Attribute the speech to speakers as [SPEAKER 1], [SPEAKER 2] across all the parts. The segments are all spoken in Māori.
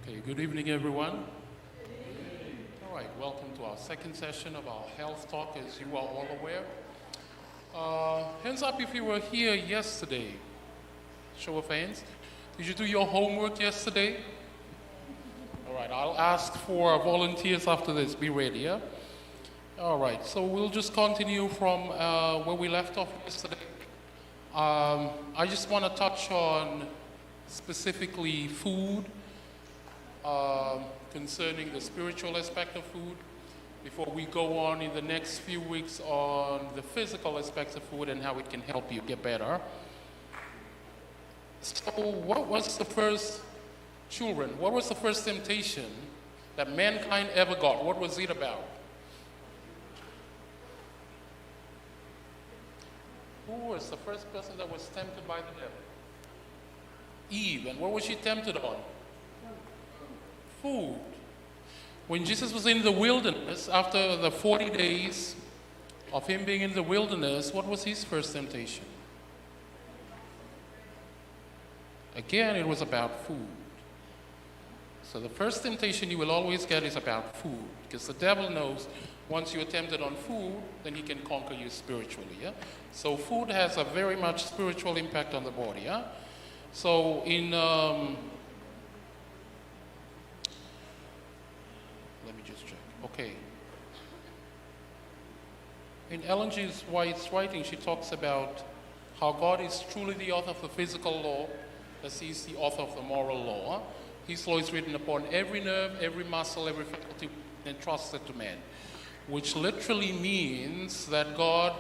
[SPEAKER 1] Okay, good evening, everyone. All right, welcome to our second session of our health talk, as you are all aware. Hands up if you were here yesterday. Show of hands. Did you do your homework yesterday? All right, I'll ask for volunteers after this. Be ready, yeah? All right, so we'll just continue from where we left off yesterday. I just want to touch on specifically food, concerning the spiritual aspect of food, before we go on in the next few weeks on the physical aspects of food and how it can help you get better. So what was the first temptation that mankind ever got? What was it about? Who was the first person that was tempted by the devil? Eve. And what was she tempted on? Food. When Jesus was in the wilderness, after the 40 days of him being in the wilderness, what was his first temptation? Again, it was about food. So the first temptation you will always get is about food, because the devil knows once you're tempted on food, then he can conquer you spiritually. Yeah? So food has a very much spiritual impact on the body. Yeah? So in let me just check. Okay. In Ellen G. White's writing, she talks about how God is truly the author of the physical law, as he is the author of the moral law. His law is written upon every nerve, every muscle, every faculty entrusted to man, which literally means that God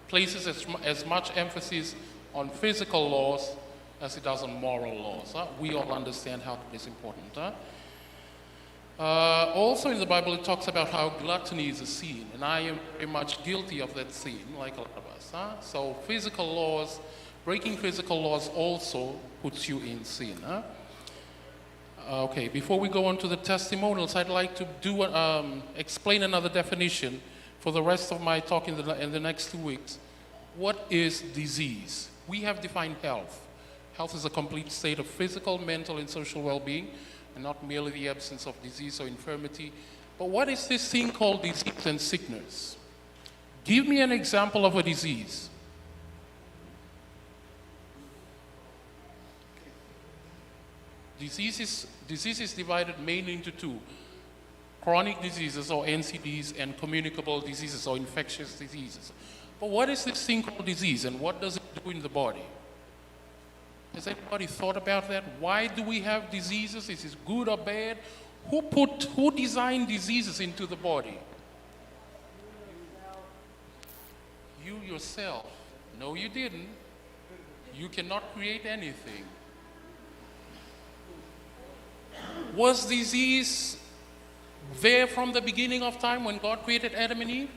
[SPEAKER 1] places as much emphasis on physical laws as he does on moral laws. We all understand how it is important. Also in the Bible it talks about how gluttony is a sin, and I am very much guilty of that sin, like a lot of us. So physical laws, breaking physical laws also puts you in sin. Okay, before we go on to the testimonials, I'd like to explain another definition for the rest of my talk in the next 2 weeks. What is disease? We have defined health. Health is a complete state of physical, mental, and social well-being, and not merely the absence of disease or infirmity. But what is this thing called disease and sickness? Give me an example of a disease. Disease is divided mainly into two: chronic diseases or NCDs and communicable diseases or infectious diseases. But what is this thing called disease, and what does it do in the body? Has anybody thought about that? Why do we have diseases? Is it good or bad? Who designed diseases into the body? You yourself. No, you didn't. You cannot create anything. Was disease there from the beginning of time when God created Adam and Eve?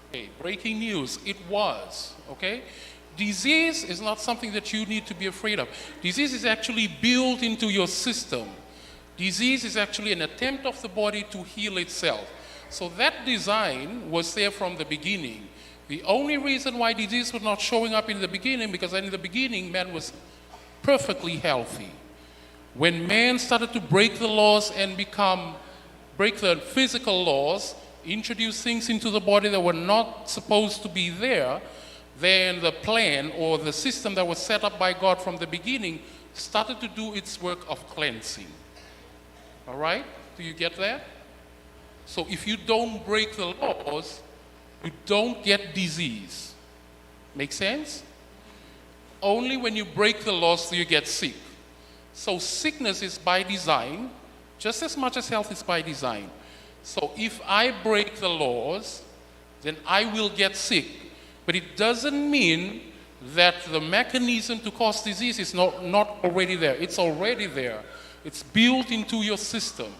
[SPEAKER 1] Okay, breaking news, it was, okay? Disease is not something that you need to be afraid of. Disease is actually built into your system. Disease is actually an attempt of the body to heal itself. So that design was there from the beginning. The only reason why disease was not showing up in the beginning, because in the beginning, man was perfectly healthy. When man started to break the laws and break the physical laws, introduce things into the body that were not supposed to be there, then the plan or the system that was set up by God from the beginning started to do its work of cleansing. All right? Do you get that? So if you don't break the laws, you don't get disease. Make sense? Only when you break the laws do you get sick. So sickness is by design, just as much as health is by design. So if I break the laws, then I will get sick. But it doesn't mean that the mechanism to cause disease is not already there. It's already there. It's built into your system.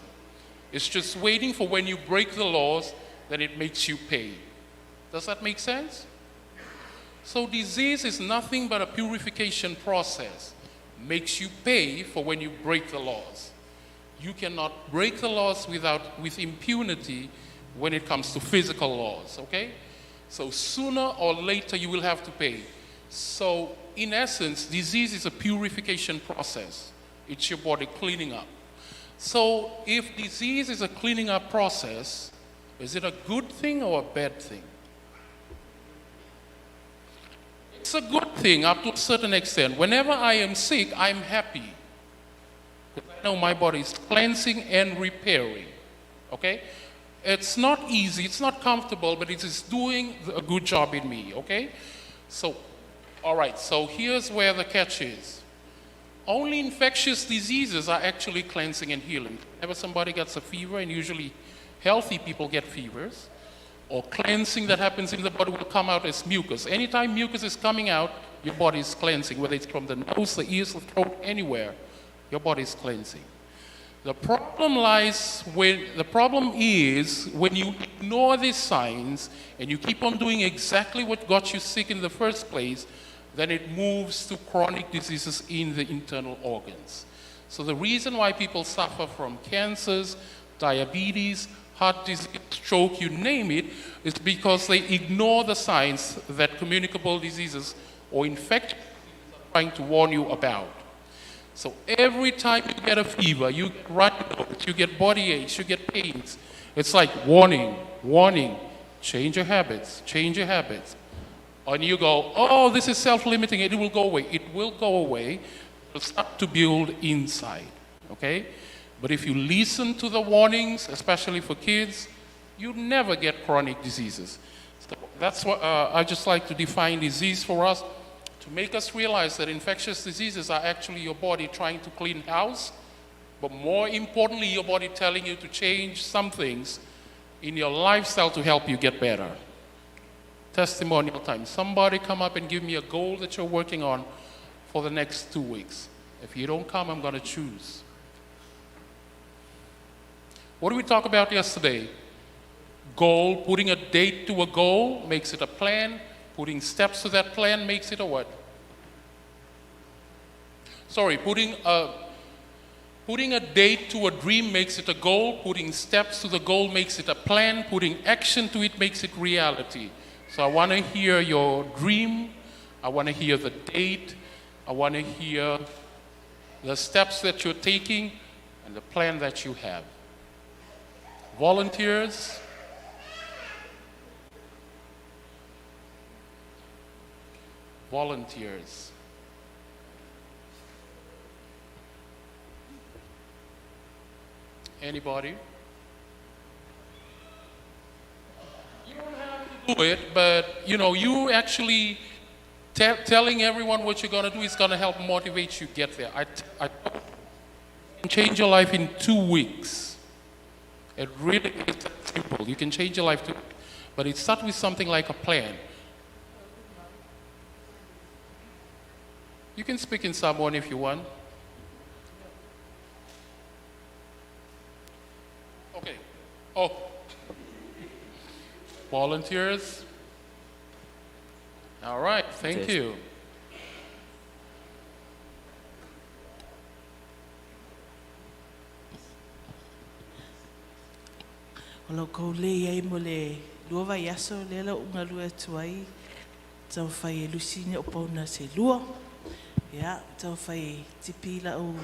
[SPEAKER 1] It's just waiting for when you break the laws, then it makes you pay. Does that make sense? So disease is nothing but a purification process. Makes you pay for when you break the laws. You cannot break the laws with impunity when it comes to physical laws, okay? So sooner or later you will have to pay. So in essence, disease is a purification process. It's your body cleaning up. So if disease is a cleaning up process, is it a good thing or a bad thing? It's a good thing up to a certain extent. Whenever I am sick, I'm happy. Because I know my body is cleansing and repairing. Okay? It's not easy, it's not comfortable, but it is doing a good job in me. Okay? So, all right, so here's where the catch is. Only infectious diseases are actually cleansing and healing. Whenever somebody gets a fever, and usually healthy people get fevers, or cleansing that happens in the body will come out as mucus. Anytime mucus is coming out, your body is cleansing, whether it's from the nose, the ears, the throat, anywhere, your body is cleansing. The problem is when you ignore these signs and you keep on doing exactly what got you sick in the first place, then it moves to chronic diseases in the internal organs. So the reason why people suffer from cancers, diabetes, heart disease, stroke, you name it, is because they ignore the signs that communicable diseases or infections are trying to warn you about. So every time you get a fever, you get runny nose, you get body aches, you get pains, it's like warning, warning, change your habits, change your habits. And you go, oh, this is self-limiting, it will go away. It will go away. It will start to build inside, okay? But if you listen to the warnings, especially for kids, you never get chronic diseases. So that's what I just like to define disease for us, to make us realize that infectious diseases are actually your body trying to clean house, but more importantly, your body telling you to change some things in your lifestyle to help you get better. Testimonial time. Somebody come up and give me a goal that you're working on for the next 2 weeks. If you don't come, I'm going to choose. What did we talk about yesterday? Goal, putting a date to a goal makes it a plan. Putting steps to that plan makes it a what? Sorry, putting a date to a dream makes it a goal. Putting steps to the goal makes it a plan. Putting action to it makes it reality. So I want to hear your dream. I want to hear the date. I want to hear the steps that you're taking and the plan that you have. Volunteers? Volunteers. Anybody? You don't have to do it, but you actually telling everyone what you're going to do is going to help motivate you get there. I can change your life in 2 weeks. It really is that simple. You can change your life too, but it starts with something like a plan. You can speak in someone if you want. Okay. Oh. Volunteers? All right, thank you.
[SPEAKER 2] Olo ko le ai mo le lua vai aso lela unga lua tuai tau whai e lusine o pauna se lua. Ia, tau whai tipila o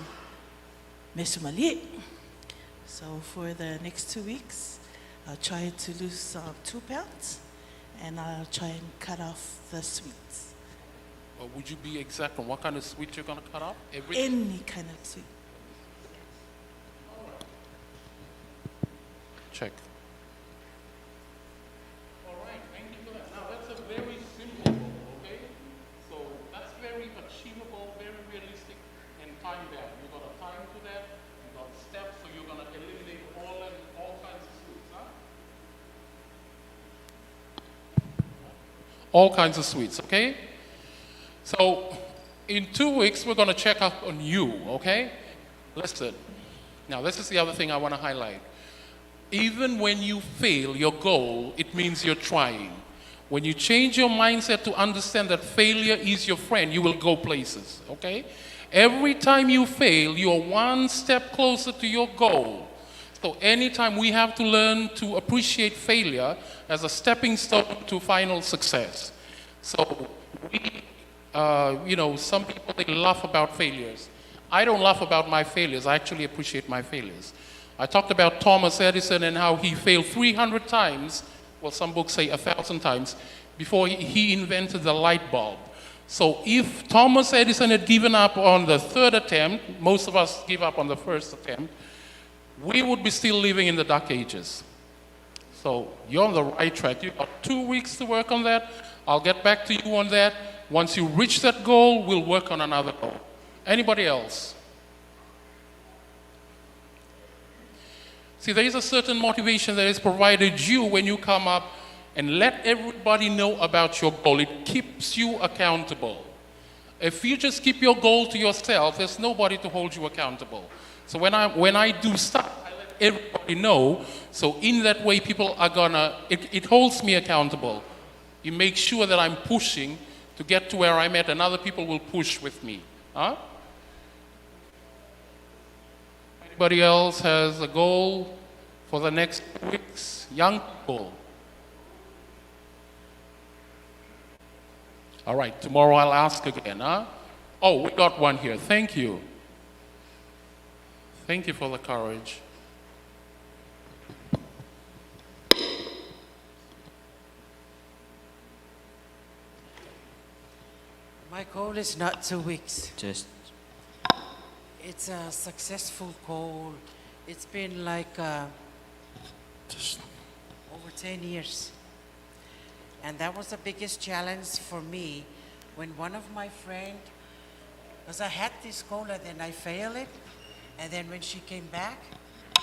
[SPEAKER 2] mesumalie. So for the next 2 weeks, I'll try to lose 2 pounds and I'll try and cut off the sweets.
[SPEAKER 1] Would you be exact on what kind of sweet you're going to cut off?
[SPEAKER 2] Any kind of sweet.
[SPEAKER 1] Check. All right, thank you for that. Now that's a very simple goal, okay? So that's very achievable, very realistic, and time-bound. You've got a time to that, you've got steps, so you're going to eliminate all kinds of sweets, huh? All kinds of sweets, okay? So in 2 weeks, we're going to check up on you, okay? Listen. Now, this is the other thing I want to highlight. Even when you fail your goal, it means you're trying. When you change your mindset to understand that failure is your friend, you will go places, okay? Every time you fail, you are one step closer to your goal. So anytime we have to learn to appreciate failure as a stepping stone to final success. So some people, they laugh about failures. I don't laugh about my failures. I actually appreciate my failures. I talked about Thomas Edison and how he failed 300 times, well, some books say 1,000 times, before he invented the light bulb. So if Thomas Edison had given up on the 3rd attempt, most of us give up on the 1st attempt, we would be still living in the Dark Ages. So you're on the right track. You've got 2 weeks to work on that. I'll get back to you on that. Once you reach that goal, we'll work on another goal. Anybody else? See, there is a certain motivation that is provided you when you come up and let everybody know about your goal. It keeps you accountable. If you just keep your goal to yourself, there's nobody to hold you accountable. So when I do stuff, I let everybody know. So in that way, people are gonna, it holds me accountable. It makes sure that I'm pushing to get to where I'm at, and other people will push with me. Huh? Anybody else has a goal for the next weeks? Young people. All right, tomorrow I'll ask again, huh? Oh, we got one here. Thank you. Thank you for the courage.
[SPEAKER 3] My goal is not 2 weeks.
[SPEAKER 4] Just
[SPEAKER 3] It's a successful goal. It's been like over 10 years. And that was the biggest challenge for me when one of my friends, because I had this goal and then I failed it. And then when she came back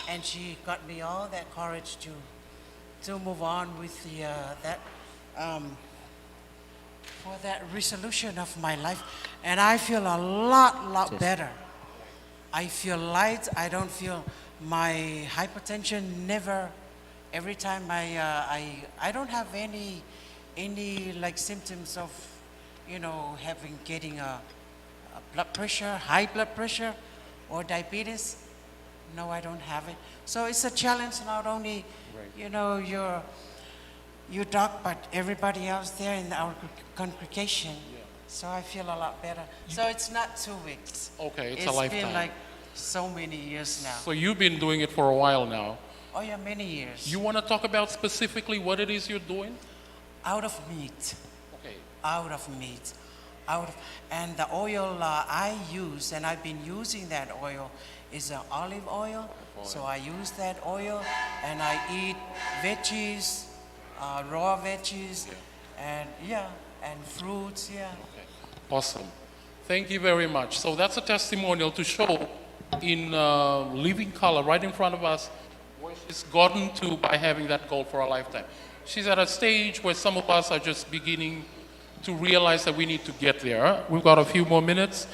[SPEAKER 3] and she got me all that courage to move on with for that resolution of my life. And I feel a lot better. I feel light. I don't feel my hypertension never. Every time I don't have any like symptoms of, getting a blood pressure, high blood pressure, or diabetes. No, I don't have it. So it's a challenge not only, you doc, but everybody else there in our congregation. Yeah. So I feel a lot better. So it's not 2 weeks.
[SPEAKER 1] Okay, it's a lifetime.
[SPEAKER 3] It's been like so many years now.
[SPEAKER 1] So you've been doing it for a while now.
[SPEAKER 3] Oh yeah, many years.
[SPEAKER 1] You want to talk about specifically what it is you're doing?
[SPEAKER 3] Out of meat.
[SPEAKER 1] Okay.
[SPEAKER 3] Out of meat. And the oil I use, and I've been using that oil, is olive oil. So I use that oil, and I eat veggies, raw veggies, and fruits, Okay.
[SPEAKER 1] Awesome. Thank you very much. So that's a testimonial to show in living color right in front of us where she's gotten to by having that goal for a lifetime. She's at a stage where some of us are just beginning to realize that we need to get there. We've got a few more minutes,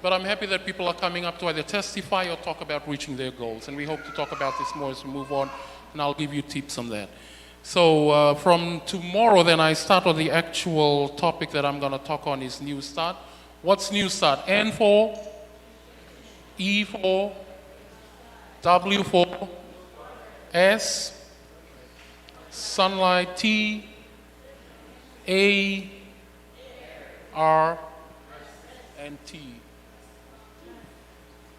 [SPEAKER 1] but I'm happy that people are coming up to either testify or talk about reaching their goals. And we hope to talk about this more as we move on, and I'll give you tips on that. So from tomorrow, then I start on the actual topic that I'm going to talk on is New Start. What's New Start? N for, E for, W for, S, Sunlight, T-A-R-N-T.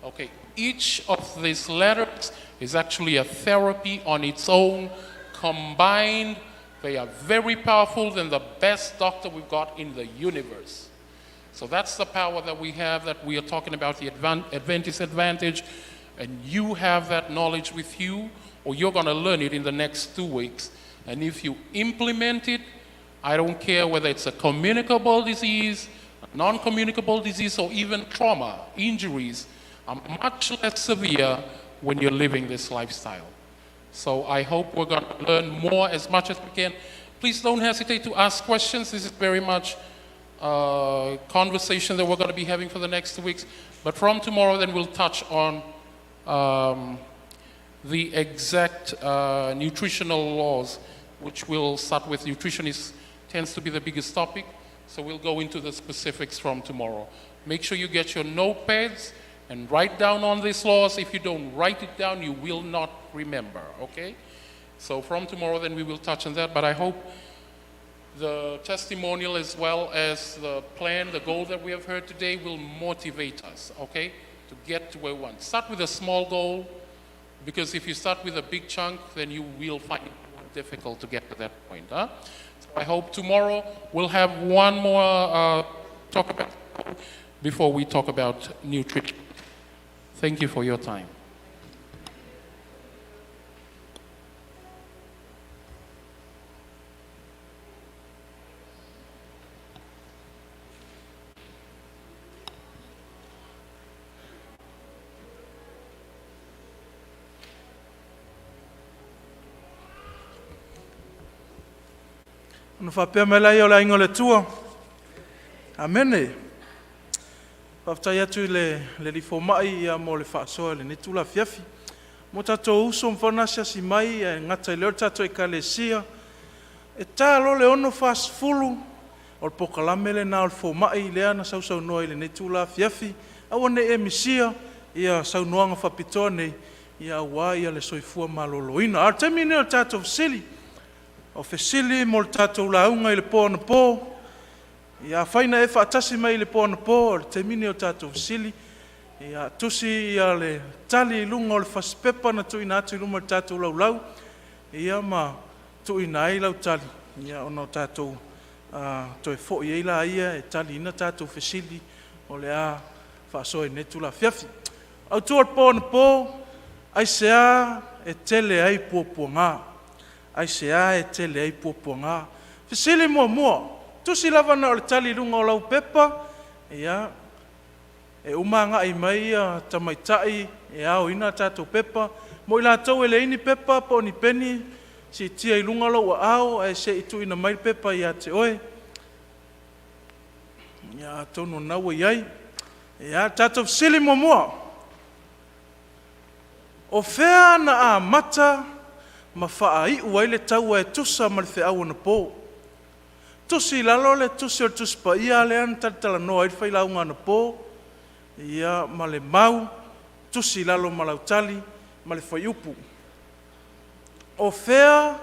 [SPEAKER 1] Okay, each of these letters is actually a therapy on its own. Combined, they are very powerful than the best doctor we've got in the universe. So that's the power that we have, that we are talking about, the Adventist advantage, and you have that knowledge with you, or you're going to learn it in the next 2 weeks. And if you implement it, I don't care whether it's a communicable disease, a non-communicable disease, or even trauma, injuries, are much less severe when you're living this lifestyle. So I hope we're going to learn more as much as we can. Please don't hesitate to ask questions. This is very much a conversation that we're going to be having for the next 2 weeks. But from tomorrow, then we'll touch on the exact nutritional laws, which will start with nutrition tends to be the biggest topic. So we'll go into the specifics from tomorrow. Make sure you get your notepads and write down on these laws. If you don't write it down, you will not remember, okay? So from tomorrow, then we will touch on that. But I hope the testimonial as well as the plan, the goal that we have heard today will motivate us, okay? To get to where we want. Start with a small goal, because if you start with a big chunk, then you will find it more difficult to get to that point, huh? So I hope tomorrow we'll have one more talk about before we talk about nutrition. Thank you for your time.
[SPEAKER 4] Ono whapea mai lai o la ingo le tua. Amene. Whaftai atu le lifo mai ia mo le whaasoa le netula fiafi. Mo tatou uso mwhanasya si mai e ngata i leo tatou e kalesia. E talo le ono whaasfulu o le pokalame le na o le fo mai lea na sausau noa i le netula fiafi. Awa ne e misia ia saunoanga whapitoa nei ia awa ia le soifua maloloina. Artemi ne o tatou sili. O fesili mo le tatou launga i le pō na pō. Ia whaina e whaatasi mai i le pō na pō, o le temini o tatou fesili. Ia tusi ia le tali lunga o le whaspepa na tuina atu i luma le tatou laulau. Ia ma tuina ai lau tali. Ia ona o tatou toe fo i eila ia e tali ina tatou fesili o le a whaasoa i netu la fiafi. Au tua le pō na pō, ai sea e tele ai pōpuanga. Ai sea e tele ai pōpuanga. Fesili mua. Tusi lava na o le tali lunga o lau pepa. Ia, e umanga i mai tamaitai e ao ina tatou pepa. Mo i lātou e le ini pepa po ni peni. Si tia i lunga lau a ao, e se itu ina mai pepa ia te oe. Ia tono naua iai. Ia tatou fesili mua. O fea na a mata ma whaai ua i le taua e tusa ma le whiau na pō. Tusi lalo le tusi o tusi pa ia le an talatala noa i whai launga na pō. Ia ma le mau, tusi lalo ma lau tali, ma le whai upu. O whea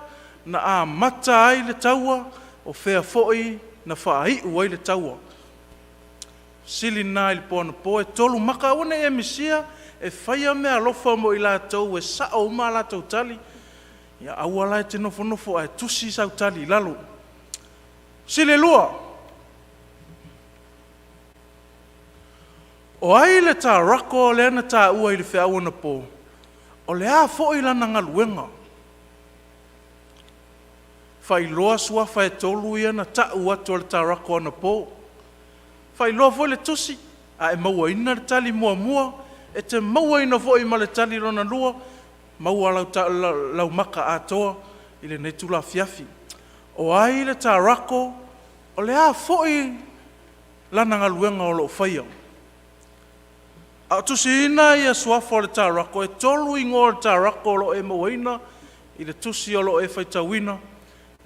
[SPEAKER 4] na a mata ai le taua, o whea foi na whaai ua i le taua. Sili nā i le pō na pō e tolu maka one e misia, e whaia mea lofa mo i lātou e sao ma lātou tali. Ia awala e te nofo ai tusi sau tali lalo. Sile lua. O ai le tā rako le ana tā ua i le whiau na pō. O le a fo i lana ngaluenga. Whai loa sua whai tolu i ana tā ua to le tā rako na pō. Whai loa fo le tusi. A e maua ina le tali mua. E te maua ina fo i ma le tali rona lua. Maua lau maka atoa i le netula fiafi. O ai le tā rako, o le a foi lana ngaluenga o lo whaia. A tusi ina i a suafo le tā rako, e tolu ingo le tā rako o lo e mawaina, i le tusi o lo e whaitawina,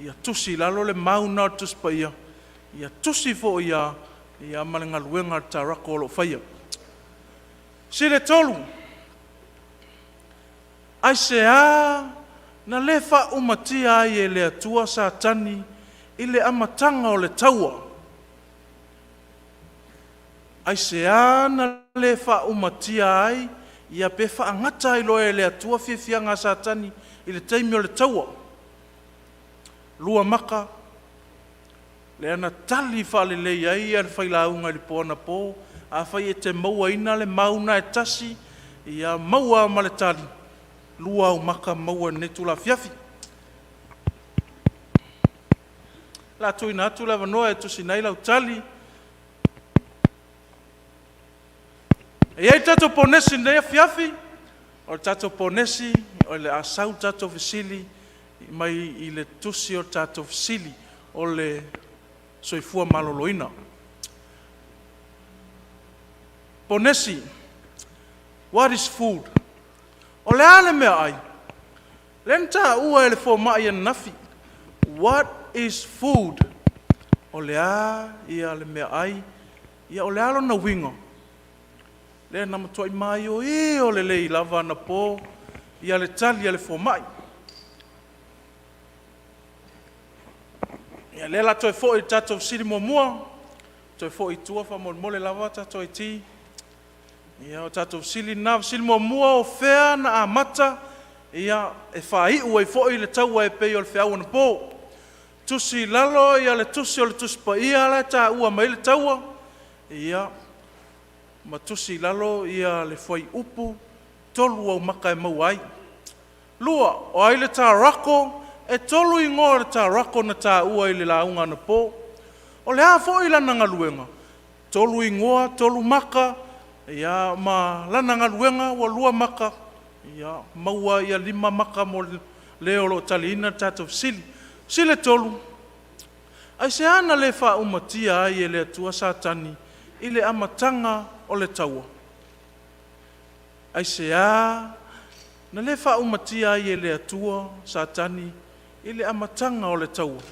[SPEAKER 4] i a tusi lalo le mauna o tusi pa ia, i a tusi fo ia, i a male ngaluenga le tā rako o lo whaia. Si le tolu, ai se a Na le wha umatia ai e le atua sa tani i le amatanga o le taua. Ai se ana le wha umatia ai ia pe wha angata i loe le atua whiawhianga sa tani i le teimi o le taua. Lua maka, le ana tali wha le lei ai ar whailaunga li pōna pō, a whai e te maua ina le mauna e tasi, ia maua ma le tali. Lua o maka maua netu la fiafi. La tui na atu la vanoa e tusi nei lau tali. E ei tato ponesi nei fiafi, o le tato ponesi, o le asau tato visili, mai i le tusi o tato visili, o le soifua maloloina. Ponesi, what is food? O le ale mea ai. Lenta ua ele fo mai an nafi. What is food? O le a ia le mea ai. Ia o le alo na wingo. Le na matua i mai o le lei lava na po. Ia le tali ia le fo mai. Ia le la toi fo i tato siri mo mua. Toi fo i tua fa mole lava tato i ti. Ia o tatou sili na sili mo mua o fea na amata ia e whai ua i fōi le taua e pei o le whiau na pō. Tusi lalo ia le tusi o le tusi pa ia le ta ua mai le taua. Ia ma tusi lalo ia le whai upu tolu au maka e mau ai. Lua o ai le tā rako e tolu i ngō le tā rako na tā ua i le launga na pō. O le a fōi lana ngaluenga. Tolu i ngoa, tolu maka. Ia ma lana ngaluenga wa lua maka. Ia maua ia 5 maka mo leo lo talina tato sili. Sile tolu. Ai se ana le wha umatia ai e le atua satani i le amatanga o le taua. Ai se a na le wha umatia ai e le atua satani i le amatanga o le taua.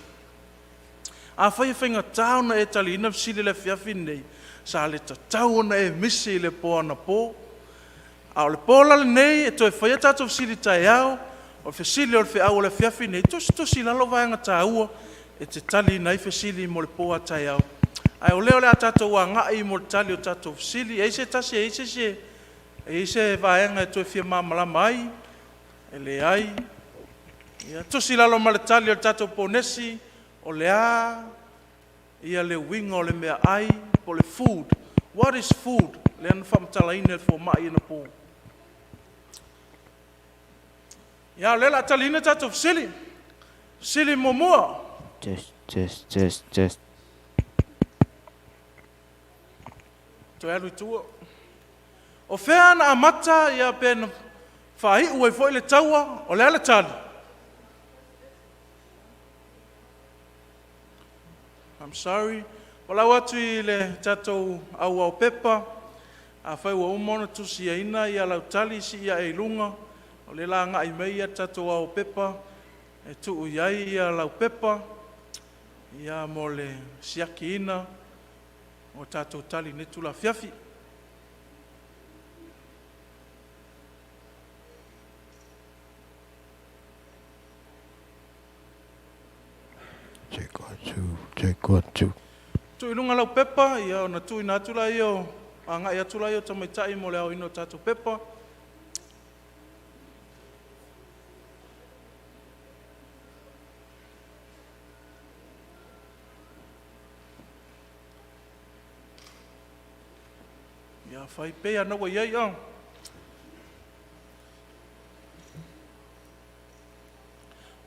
[SPEAKER 4] A whai whainga tauna e talina sile le fiafi nei. Sa le tatau na e misi le poa na pō. A o le pōla le nei e toi whaia tatou sili tai au, o le whesili o le whiau o le whiawhi nei, tosi lalo vaenga tā ua, e te tali na i whesili mo le pōa tai au. Ai o leo le a tatou a ngai mo le tali o tatou whesili, e se tasi e se vaenga e toi whia mamalama ai, e le ai. Ia tosi lalo ma le tali o le tatou pōnesi, o le a, ia le winga o le mea ai, po le food. What is food? Le ana whamatala ina fo mai ina pō. Ia le la tali ina tatou sili. Sili mo mua.
[SPEAKER 5] Just.
[SPEAKER 4] Toi alu tua. O whea na amata ia pēna whahi ua i fo i le taua o le ala tali. I'm sorry. Wala watu i le tatou au pepa, a whai ua umona tusi a ina i a lau tali si ia e lunga, o le la ngai mei a tatou au pepa, e tuu iai i a lau pepa, i a mo le siaki ina, o tatou tali netu la fiafi.
[SPEAKER 5] Check one, two.
[SPEAKER 4] Tu ilunga lau pepa, ia o na tui na atula i o, a ngai atula i o tamaitai mo le au ino tatou pepa. Ia whai pei anawa iai au.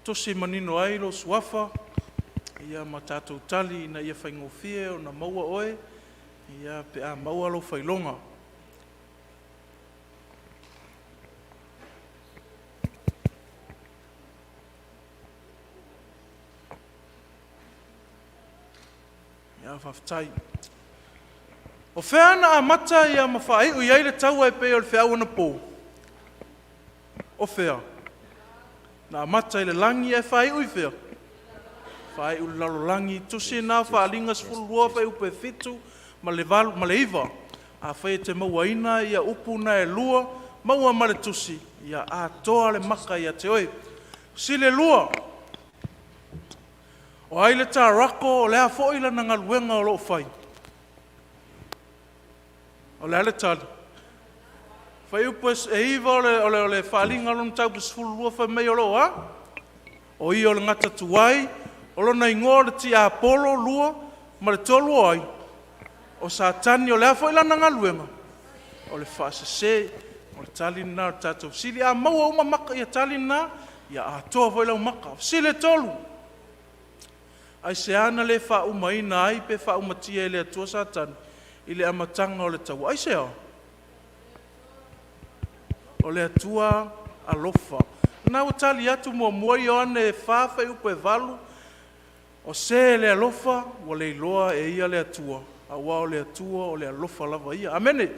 [SPEAKER 4] Tosi manino ai lo suafa. Ia ma tatou tali na ia whaingofie o na maua oe, ia pe a maua lo whailonga. Ia whaftai. O wheana a mata ia mawhai o iai le taua e pei o le whiau na pō. O whea. Na mata i le langi e whai ui whea. Whai u lalolangi, tusi nā whaalinga sfulua whai upe fitu, ma le iwa. A whai te maua ina, ia upu na e lua, maua ma le tusi, ia a toa le maka ia te oe. Sile lua. O ai le tā rako o lea fo ila na ngaluenga o loo fai. O lea le tali. Fai upes e iwa o le whalinga lon tau pes fulu lua fai mei o loo ha? O i o le ngata tuai, o lo na ingoa le ti a polo lua, ma le tolu ai. O sa tani o lea fo ila na ngaluenga. O le wha Sese, o le tali na o tatou sili a maua uma maka i a tali na, ia a toa fo ila umaka. Sile tolu. Ai se ana le wha umaina ai pe wha umatia i le atua sa tani, i le amatanga o le tau. Ai se o. O le atua alofa. Nā o tali atu mua i o ane whawhai upe valu, o se le alofa, o le iloa e ia le atua. A wā o le atua o le alofa lava ia. Amene.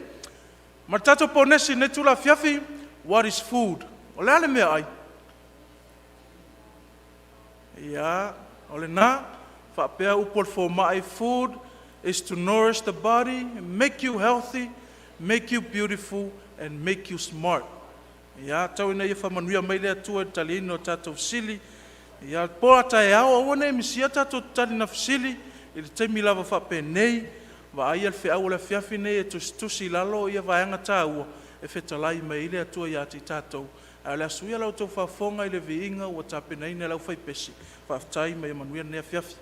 [SPEAKER 4] Ma tato ponesi ne tula fiafi, what is food? O le ale mea ai. Ia, o le nā, whapea upol for mai, food is to nourish the body, make you healthy, make you beautiful, and make you smart. Ia, tau ina ia whamanuia mai lea tua tali ino tatou sili. Ia, poa tae au, awane misia tatou tali na fisili, ili teimi lava whape nei, wa ai al whiau le whiawhi nei e tusi lalo ia vaenga tāua, e whetalai mai ile atua ia ti tatou. A le asuia lau tau whafonga i le viinga ua tape nei ne lau whaipesi, whaftai mai manuia nea whiawhi.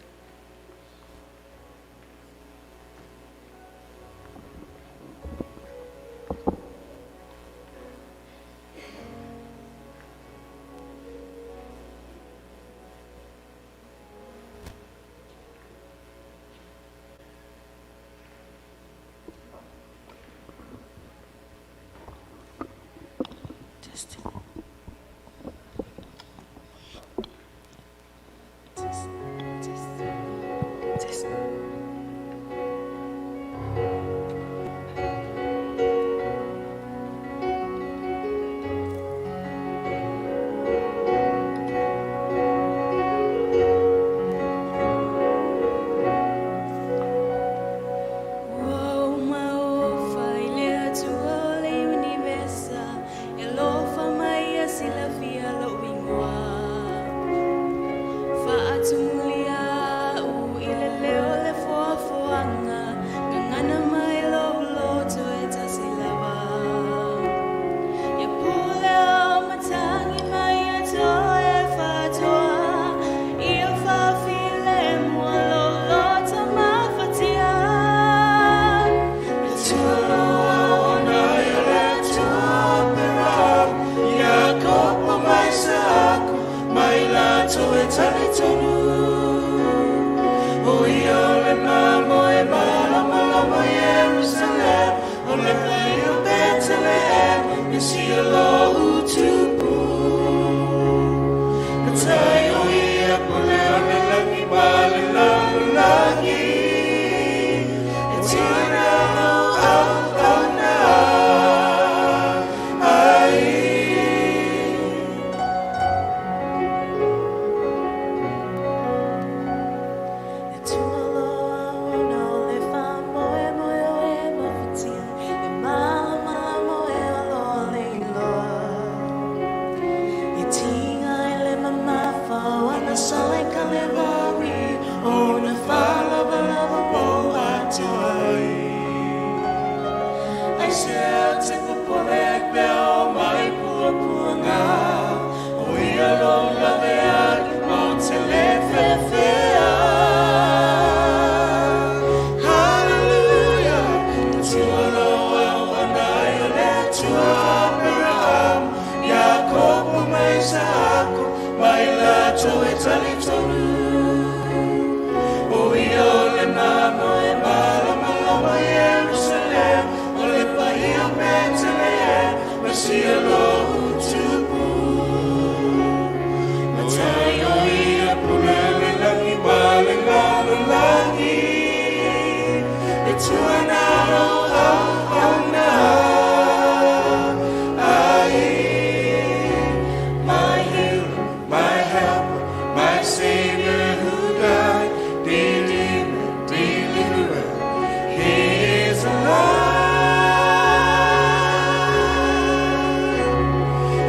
[SPEAKER 6] Tupu,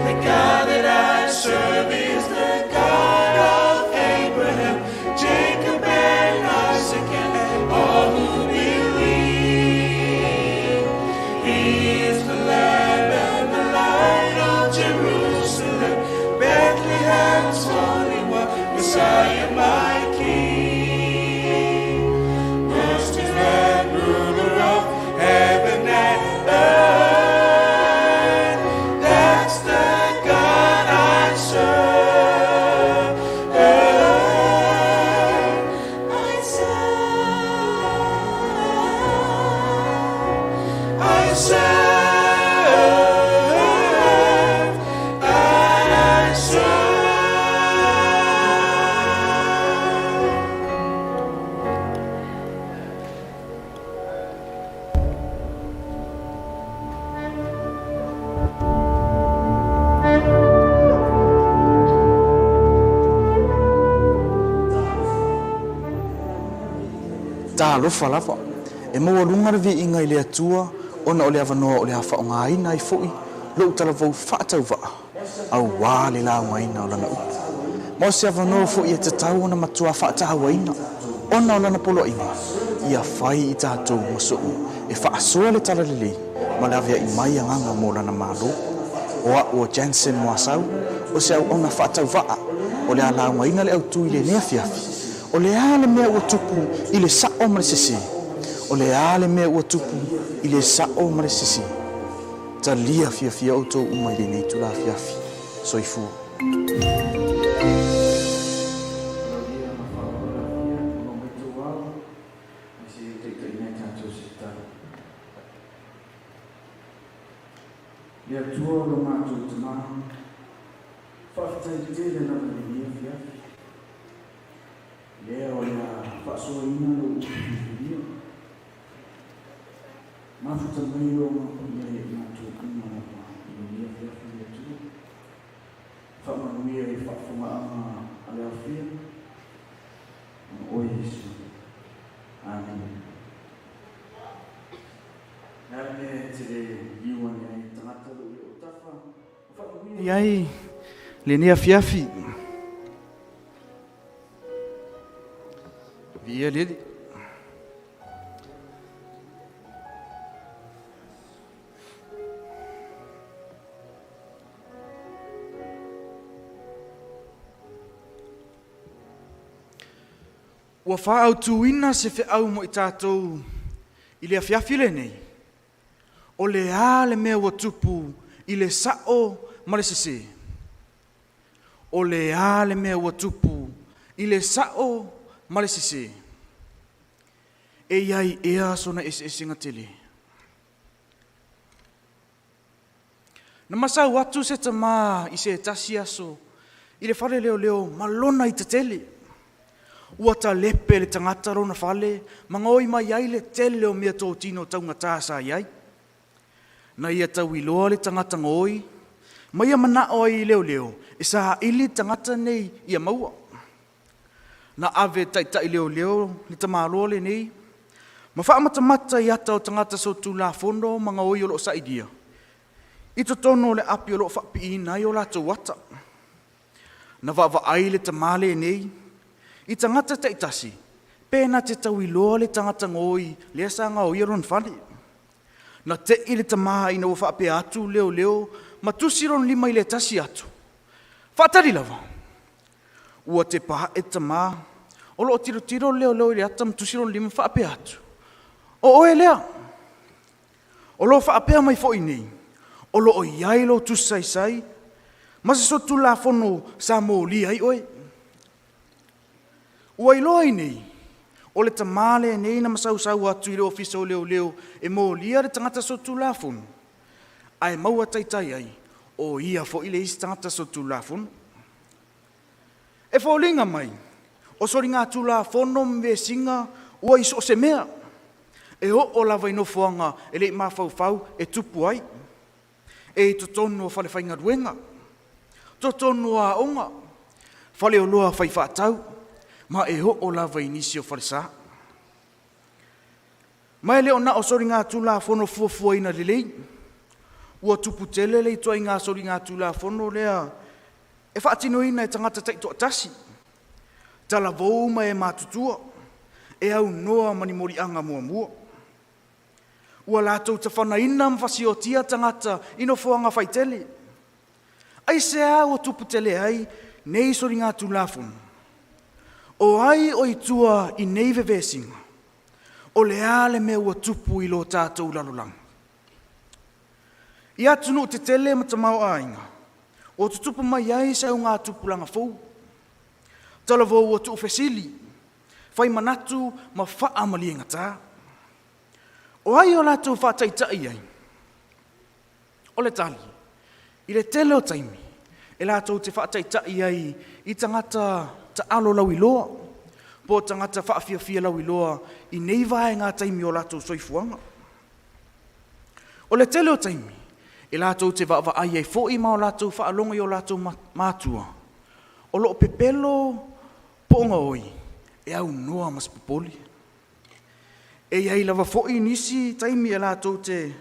[SPEAKER 6] the God that I serve is the
[SPEAKER 7] tālofa lava. E maualunga le viinga I le atua, ona o le avanoa o le hawhaongaina I fo'i, lou talavou whaatau waa, au wā le laungaina o lana upu. Mo se avanoa fo'i e te tau ona matua whaatahawaina, ona o lana polo inga, ia whai I tātou masou, e whaasoa le tala lelei, ma le avea I mai anganga mo lana malo. O Janzen Muasau, o se au ona whaatau waa, o le alaungaina le au tui le nea fiafi, o le ale mea ua tupu I le sao ma le sese, o le ale mea ua tupu I le sao ma le sese. Ta lia fiafia o tō umai le nei tula fiafi, soifua.
[SPEAKER 8] Ia tua lo mātou te maha, whaafitai te le nana le nia fiafi. Lea o lea whaasoa ina lo uwhiwhiwhia. Mafuta mai o ia e mātou ina le nia fiafi le tua. Whamanuia e whaafunga ama a lea whia. O Yesu. Amen. Nare te le iwa nei tangata lo o tafa.
[SPEAKER 7] Iai, le nea fiafi. Via lili. Ua whaau tuina se whiau mo I tātou I le fiafi le nei. O le a le mea ua tupu I le sao ma le sese. O le a le mea ua tupu I le sao ma le sese. E iai ea sona ese singa tele. Na masau atu se tama I se tasi aso I le whare leo leo malona I te tele. Ua ta lepe le tangata rona whale mangoi mai ai le tele o mea tō tino taunga tāsa iai. Na ia tau I loa le tangata ngoi, ma ia mana o I leo leo, e sa ili tangata nei ia maua. Na ave tai leo leo, le tamaloa le nei, ma wha mata I ata o tangata so tu la fondo, manga oi o lo sa idia. I to tono le api o lo wha pi nai o la tau wata. Na wa ai le tamale nei, I tangata taitasi, pēna te tau I loa le tangata ngoi, le asa ngā o iron whani. Na te ile tamaha ina ua whaape atu leo leo, ma tusiron lima ile tasi atu. Whaatari lava. Ua te paha e tamaha, o loo tiro leo leo ile atam tusiron lima whaape atu. O oe lea. O loo whaapea mai fo nei. O loo iai lo tusaisai, ma se so tu la fono sa mo li ai oe. Ua iloa nei. O le tamale nei na masau atu I le ofisa o leo leo e mo lia le tangata so tu lafun. Ai maua taitai ai, o ia fo I le isi tangata so tu lafun. E fo linga mai, o sori ngā tu lafono mwe singa ua iso o se mea. E o lava ino fuanga e le mawhau e tupu ai. E I totonu o whale whainga ruenga. Totonu a onga. Whale o loa whai whaatau. Ma e ho lava inisi o wharesa. Mai leo na o sori ngā tūla whono fuafua ina lelei. Ua tupu tele lei toa I ngā sori ngā tūla whono lea. E whaatino ina e tangata taito atasi. Tala vou mai e mātutua. E au noa mani mori anga mua mua. Ua lātou ta whana ina mwhasi o tia tangata ino fuanga whaitele. Ai se au o tupu tele ai, nei sori ngā tūla whono. O ai o I tua I nei vevesinga, o le ale mea ua tupu I lo tātou lalolang. I atunu te tele matamau ainga, o te tupu mai ai sa ngā tupu langa fou. Tala vau o tu fesili, whai manatu ma wha amalienga tā. O ai o lātou whātaitai ai. O le tali, I le tele o taimi, e lātou te whātaitai ai I tangata ta alo lau I loa, po tangata whaafia lau I loa, I nei vae ngā taimi o lātou soifuanga. O le tele o taimi, e lātou te wa ai ai fo I ma o lātou whaalonga I o lātou mātua. O lo pepelo po ngā oi, e au noa mas popoli. E iai lava fo'i nisi taimi e lātou te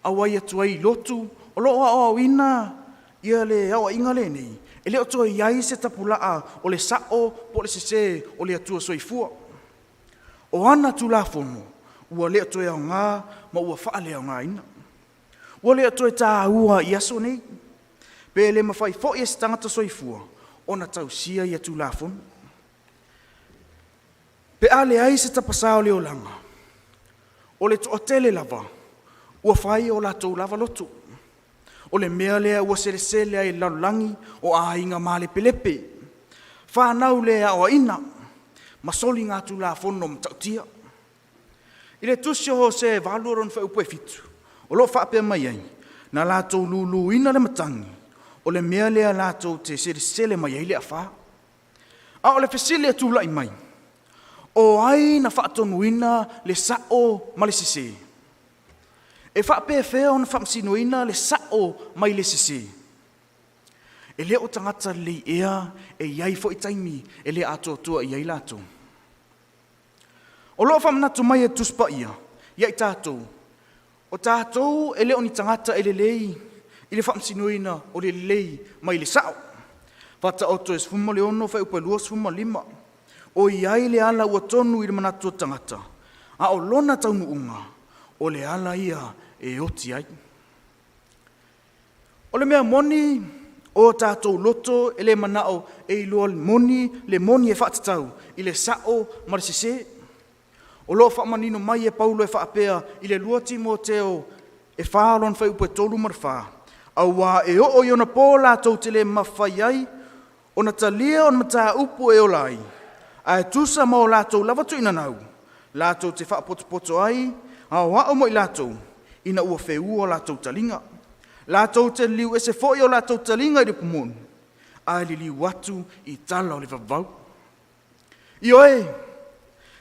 [SPEAKER 7] awai atu ai lotu, o loo a ina ia le awa inga le nei. E leo toa iai se tapulaa o le sao po le sese o le atua soifua. O ana tu la fono, ua leo toa au ngā, ma ua faa leo ngā ina. Ua leo toa tā ua i aso nei, pe le mawhai fo i e stangata soifua, o na tau sia i atu la fono. Pe a le ai se tapasao leo langa, o le toa tele lava, ua fai o la tau lava lotu. O le mea lea ua sele ai laulangi o a inga male pelepe. Whanau lea o ina, masoli ngā tu la fono mtautia. I le tusio ho se valuaron wha upoe fitu, o lo whapea mai ai, na lātou lulu ina le matangi, o le mea lea lātou te sele mai ai lea wha. A o le fesile atu lai mai, o ai na whaatonu ina le sao ma le sese. E whape whea ona whamsino ina le sao mai le sese. E leo tangata li ea e iai fo i taimi e le ato tua i ai lato. O loo whamnatu mai e tuspa ia, iai tātou. O tātou e leo ni tangata e le lei, i le whamsino ina o le lei mai le sao. Whata oto e sfuma le ono whai upa lua sfuma lima. O iai le ala ua tonu i le manatu tangata. A o lona taunu unga. O le ala ia e oti ai. O le mea moni o tātou loto e le manao e iloa le moni e whaatatau i le sao ma le sese. O lo whaamanino mai e Paulo e whaapea i le lua Timoteo e whaalon whai upe tolu marwha. Aua e o iona pō lātou te le mawhai ai o na talia o na mata upu e o lai. A e tusa ma o lātou lavatu ina nau. Lātou te whaapoto ai a wao mo i lātou, ina ua wheu o lātou talinga. Lātou te liu e se foi o lātou talinga i le pumonu. A li liu watu i tala o le vavau. I oe,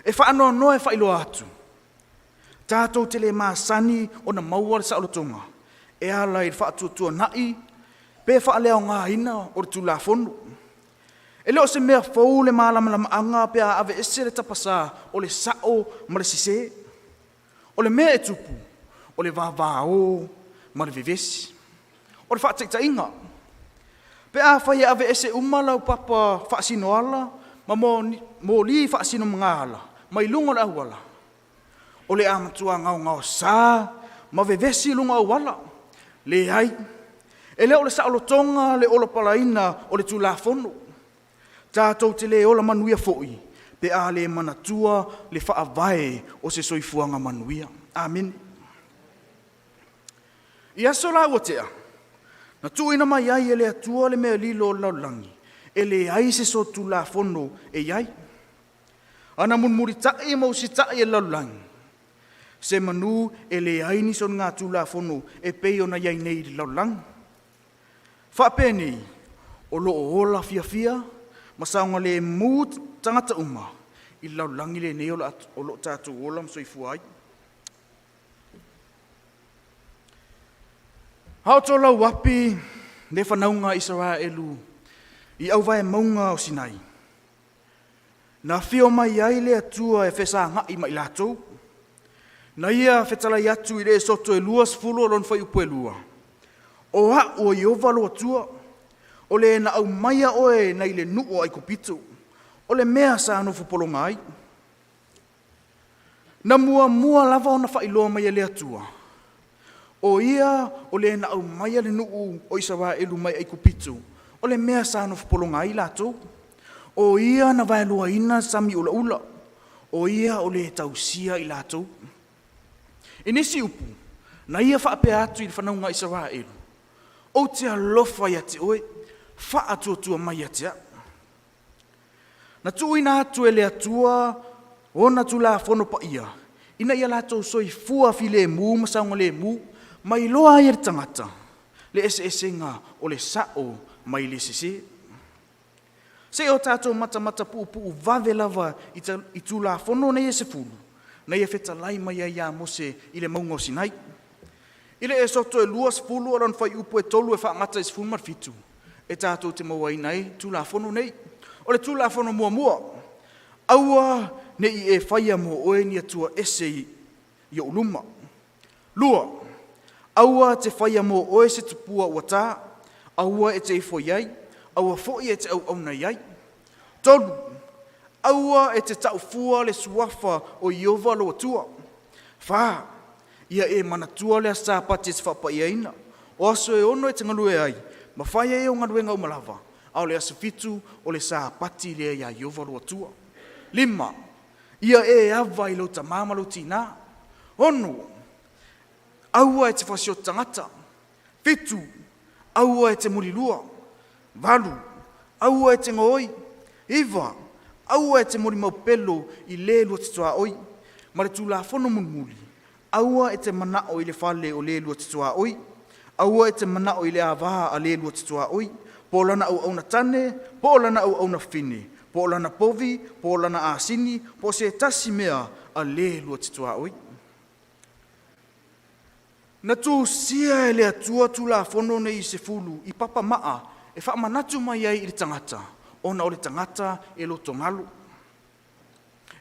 [SPEAKER 7] e whaanoa noa e whailo atu. Tātou te le maasani o na maua le saolotonga. E ala i whaatuatua nai, pe whaaleo ngā ina o le tula fonu. E leo se mea fau le mālamalama anga pe a ave ese le tapasa o le sao ma le sise. O le mea e tupu, o le vavao, ma le vivesi. O le whaataitainga. Pe a whai ave ese umala o papa whaasino ala, ma mo li whaasino mga ala, ma i lunga le ahuala. O le amatua ngau sā, ma vivesi lunga ahuala. Le ai, e leo le saolotonga le ola palaina o le tula fono. Tātou te le ola manuia fo'i. Pe a le manatua le whaavae o se soifuanga manuia. Amen. I aso la watea, na tuina mai ai e le atua le mea lilo laulangi, e le ai se so tu la fono e iai. Ana munmuri tae mau si tae e laulangi. Se manu e le ai ni son ngā tu la fono e peo na iai nei laulangi. Whapeni, o lo o ola fia, masaunga le mū tangata uma, i laulangi le nei o lo tātou ola msoifu ai. Hao tō lau wapi, le whanaunga Israelu, i au vai maunga o Sinai. Na whio mai ai le atua e whesa ngai mai lātou. Na ia whetalai atu i le soto e luas fulo lon whai upo e lua. O ha o i ovalo atua, o le na au maia oe na i le nuo ai kupitu, o le mea sa anofu polonga ai. Na mua lava o na whailoa mai le atua. O ia o le na au maia le nuo o Israelu mai ai kupitu, o le mea sa anofu polonga ai lātou. O ia na vaelua ina sami ula ula, o ia o le tausia i lātou. E nisi upu, na ia whaapea atu i le whanaunga Israelu. O te alofa ia te oe, whaatua mai atea. Na tuina atu e le atua, o na tu la fono pa ia. Ina ia lātou soi fua fi le mu, masaunga le mu, mai loa ia tangata. Le ese ngā o le sao mai le sese. Se o tātou mata pu vave lava i tu la fono na ia se fulu. Na ia feta lai mai ia mose i le maunga o Sinai. Ile e soto e luas fulu aron whai upo e tolu e whaangata e sifun marfitu. E tātou te maua inai, tu la fono nei. O le tu la fono mua. Aua ne i e whaia mo oe ni atua ese i o luma. Lua, aua te whaia mo oe se tupua ua tā, aua e te ifo iai, aua fo'i e te au auna iai. Tolu, aua e te tau fua le suafa o Iova lo atua. Wha, ia e manatua le asa pati e te whapa iaina. O aso e ono e te ngalue ai, ma whaia e o ngaluenga umalawa, au le aso fitu o le sa pati le ia Iova lo atua. 5, ia e awa i lo ta mama lo tina. Ono, aua e te whasio tangata. 7, aua e te murilua. 8, aua e te ngoi. 9, aua e te mori maupelo i le lua te toa oi. Ma le tula fono mulmuli. Aua e te manao i le fale o le lua te toa oi. Aua e te manao i le avaha a le lua te toa oi. Po lana au au na tane, po lana au au na fine. Po lana povi, po lana asini, po se tasi mea a le lua te toa oi. Na tu sia e le atua tula fono nei se fulu i papa maa e wha manatu mai ai i le tangata. Ona o le tangata e lo tongalu.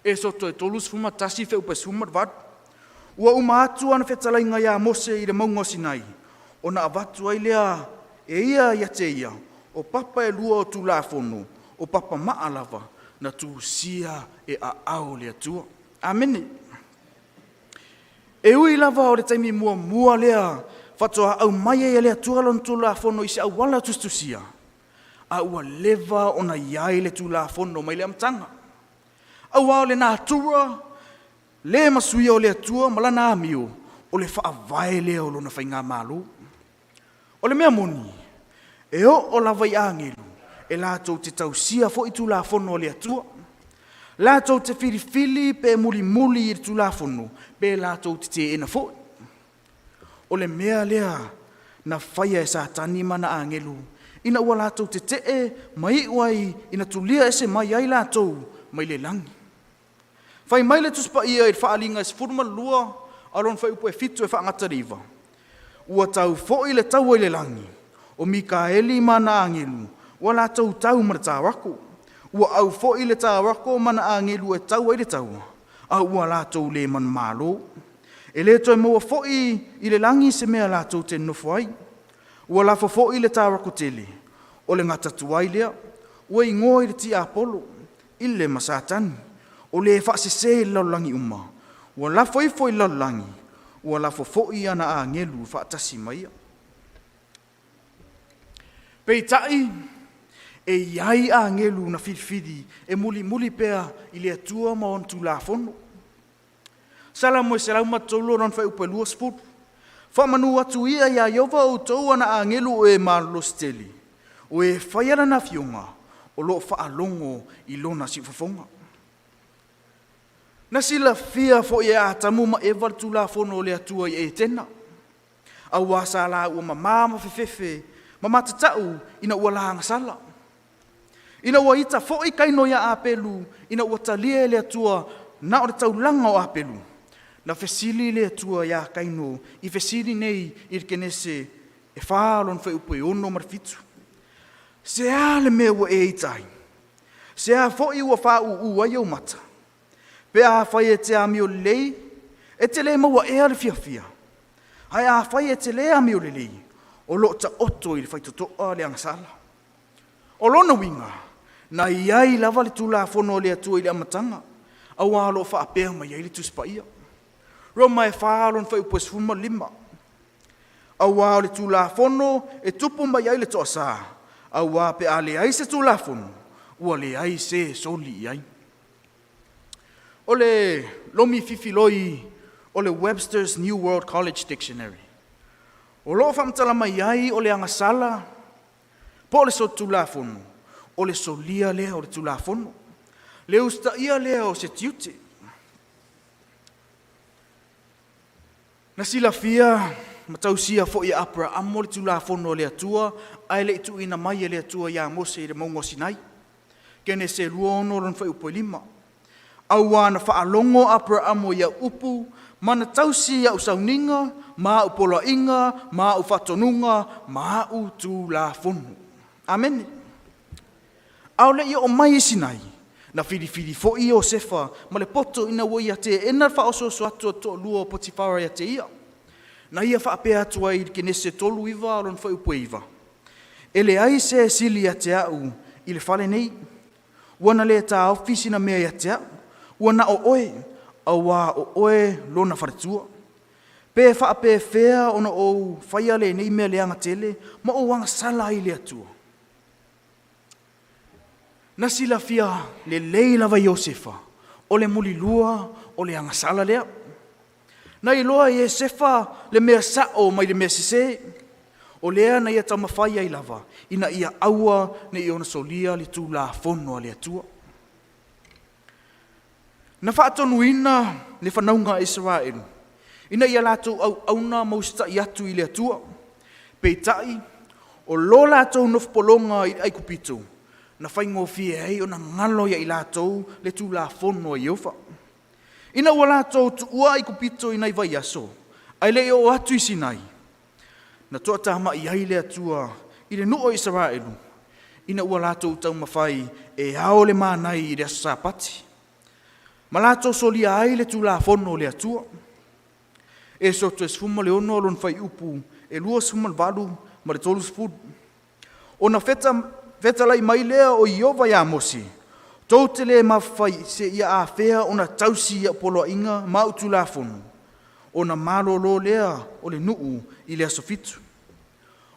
[SPEAKER 7] E soto e tolus fuma tasi fe upa suma vadu. Ua uma atu ana whetalai ngai a mose i le maunga sinai. Ona avatu ai lea e ia ia te ia. O papa e lua o tula fono. O papa maa lava na tu sia e a au le atua. Amene. E ui lava o le taimi mua lea. Fatoa au mai e le atua lon tula fono i se au wala tustusia. A ua leva ona iai le tula fono mai le amtanga. A ua o le nā atua, le masuia o le atua malana amio, o le wha vai lea o lona whainga malu. O le mea moni, e o lava i angelu, e lātou te tausia fo i tula fono o le atua. Lātou te whiriwhili pe muli i tula fono, pe lātou te ena fo. O le mea lea, na whaia e sa tani mana angelu, ina ua lātou te mai uai, ina tulia e se mai ai lātou, mai le langi. Whai mai le tuspa ia e whaalinga e sifuruma lua, alon whai upo e fitu e whaangata riva. Ua tau fo'i le tau e le langi, o Mikaeli mana angelu, ua lātou tau mana tāwako. Ua au fo'i le tāwako mana angelu e tau e le tau, a ua lātou le man malo. E le toi maua fo'i i le langi se mea lātou te nofo ai. Ua lafo fo'i le tāwako tele, o le ngata tuai lea, ua i ngoi le ti apolo, ile masatani. O le whaasese laulangi uma. Ua lafo i foi laulangi. Ua lafo foi ana a ngelu whaatasi maia. Peitai, e iai a ngelu na whirwhiri e muli pea i le atua ma on tu la fono. Sala mo e se lau matolo ron whai upe lua sput. Whamanu atu ia ia Iova o tau ana a ngelu o e malo steli. O e whaiara na fionga o lo whaalongo i lona si fafonga. Na sila fia fo ia atamu ma e vartu la fono le atua i e tena. A ua sala ua mamama fefefe, mamatatau ina ua lahanga sala. Ina ua ita fo i kaino ia apelu, ina ua talia le atua na o le taulanga o apelu. Na fesili le atua ia kaino, i fesili nei i kenese e whaalon whai upo i ono marfitu. Se a le mea ua e itai. Se a fo i ua wha ua i au mata. Pe a whai e te ami o lei, e te le maua e ale fia. Hai a whai e te le ami o lei, o lo ta oto i le whai totoa le angasala. O lona winga, na iai lava le tula fono le atua i le amatanga, a walo wha apea mai ai le tuspa ia. Roma e whalon whai upo esfuma 5. A walo le tula fono e tupu mai ai le toa sa, a wā pe a le ai se tula fono, ua le ai se soli ai. O le lomi fifiloi, o le Webster's New World College Dictionary. O lo whamtala mai ai o le angasala, po le so tulafono, o le solia lea o le tulafono, le usta ia lea o se tiute. Na sila fia, matausia fo ia apra amo le tulafono o le atua, ai le itu ina mai le atua ia mose i le maungo sinai, kene se luono ron whai upo 5. Awana whaalongo apra amo ia upu, mana tausi ia usauninga, maa upola inga, maa ufatonunga, maa utu la fonu. Amen. Aule ia o mai sinai, Na whiriwhiri fo i o sefa, ma le poto ina wai a te ena whaososo atu to lua Potifara ia te ia. Na ia whaapea atu ai ke nese tolu iwa alon whaupo iwa. Ele ai se sili a te au i le whale nei. Wana le ta ofisi na mea ia te au. Wana o oe, awa o oe lona wharetua. Pe whaape whea ona o whaia le nei mea leanga tele, ma o wanga sala i le atua. Na sila fia le leila wa Iosefa, o le muli lua, o le anga sala lea. Na iloa Iosefa le mea sao mai le mea Sese, o lea na ia taumawhaia i lava, ina ia aua ne i ona solia le tū la fono le atua. Na whaatonu ina le whanaunga Israelu, ina ia lātou au auna mausita i atu i le atua, peitai, o lo lātou nofpolonga i aikupito, na whaingo fie hei o na ngalo ia i lātou le tū la fono i ofa. Ina ua lātou tu ua i kupito i nei vai aso, ai le o atu i sinai. Na toa tahama i ai le atua i le nuo Israelu, ina ua lātou tau mawhai e hao le mānai i le asapati. Ma lātou solia ai le tū la fono le atua. E soto e sfuma le ono alon whai upu, e lua sfuma le valu, ma le tolu sfud. O na feta lai mai lea o Iova ia mosi. Tau te le mawhai se ia a whea o na tausi ia polo inga mautu la fono. O na malolo lea o le nuu i lea sofitu.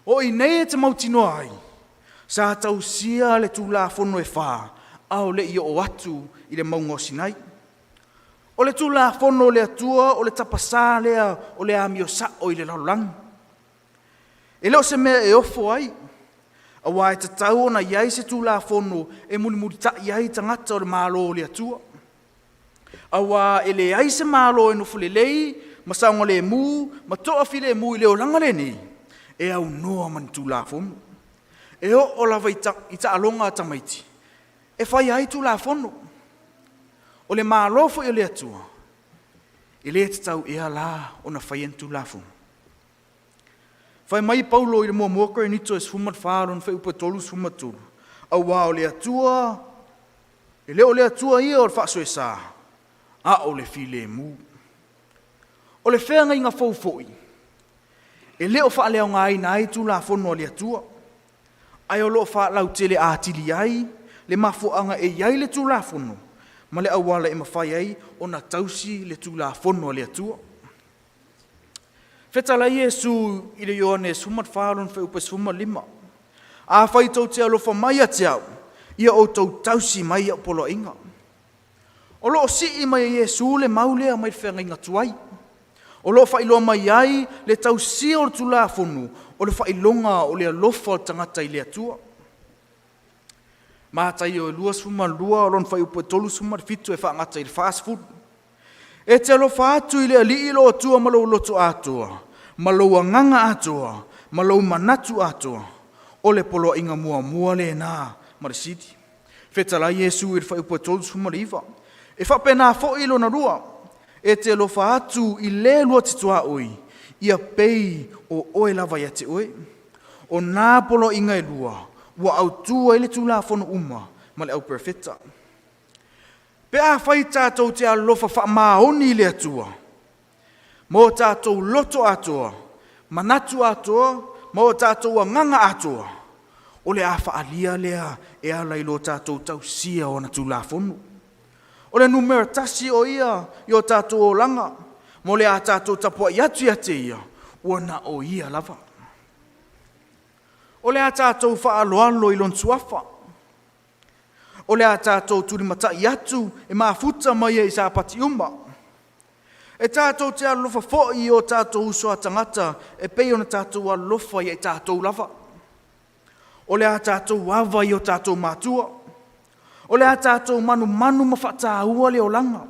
[SPEAKER 7] O i nei e te mautino ai. Sa tausia le tu la fono e wha. Ao le ia o atu i le maungo sinai. O le tu la fono le atua o le tapasa lea o le amio sa o i le laulang. E leo se mea e ofo ai. Awa e tatau na iai se tu la fono e muli ta iai tangata o le malo le atua. Awa e le ai se malo e nufu le lei, masaunga le mu, matoa fi le mu i leo langa le ni. E au noa man tu la fono. E o lava i ta alonga tamaiti. E fai ai tu la fono. O le malo fo i le atua. E le tatau e ala o na fai en tu la fono. Fai mai Paulo i le mua kore nito e sfumat whaaron fai upa tolu sfumat tolu. Au wao le atua, e leo le atua ia o le whaaso e sa, a o le file mu. O le whenga inga fau-foi, e leo wha leo ngai na ai tu la fono le atua. Ai o loo wha lau tele a tili ai, le mafuanga e iai le tu la fono, ma le awala e mawhai ai o na tausi le tu la fono le atua. Fetala Iesu i le Ioane sumat whaaron whai upa sumat 5. A whai tau te alofa mai a te au, ia o tau tausi mai a polo inga. O loo si i mai Iesu le maulea mai whenga inga tuai. O loo whai loa mai ai le tau si o tu la fonu, o le whai longa o le alofa tangata i le atua. Mātai o lua sumat lua o lon whai upa tolu sumat fitu e whaangata i le fast food. E te alofa atu i le aliilo atua malou loto atua, malou anganga atua, malou manatu atua, o le polo inga mua le nā marisidi. Fetala Iesu i le whaiupa tolu sumariva. E whapena fo ilo na rua, e te alofa atu i le lua titua oi, ia pei o oe lava ia te oe. O nā polo inga e lua, ua au tua i le tula fono uma, ma le au perfeta. Pe a whai tātou te alofa wha maoni le atua. Mo tātou loto atua, manatu atua, mo tātou anganga atua. O le a wha alia lea e ala ilo tātou tau sia o na tula fonu. O le numera tasi o ia i o tātou o langa. Mo le a tātou tapua i atu ia te ia, ua o ia lava. O le a tātou wha aloalo i lon suafa. O le a tātou turi mata i atu e maafuta mai e sa pati umba. E tātou te alofa fo'i o tātou usoa tangata e pei ona tātou alofa i e tātou lava. O le a tātou wawa i o tātou mātua. O le a tātou manu mawhata ua le o langa.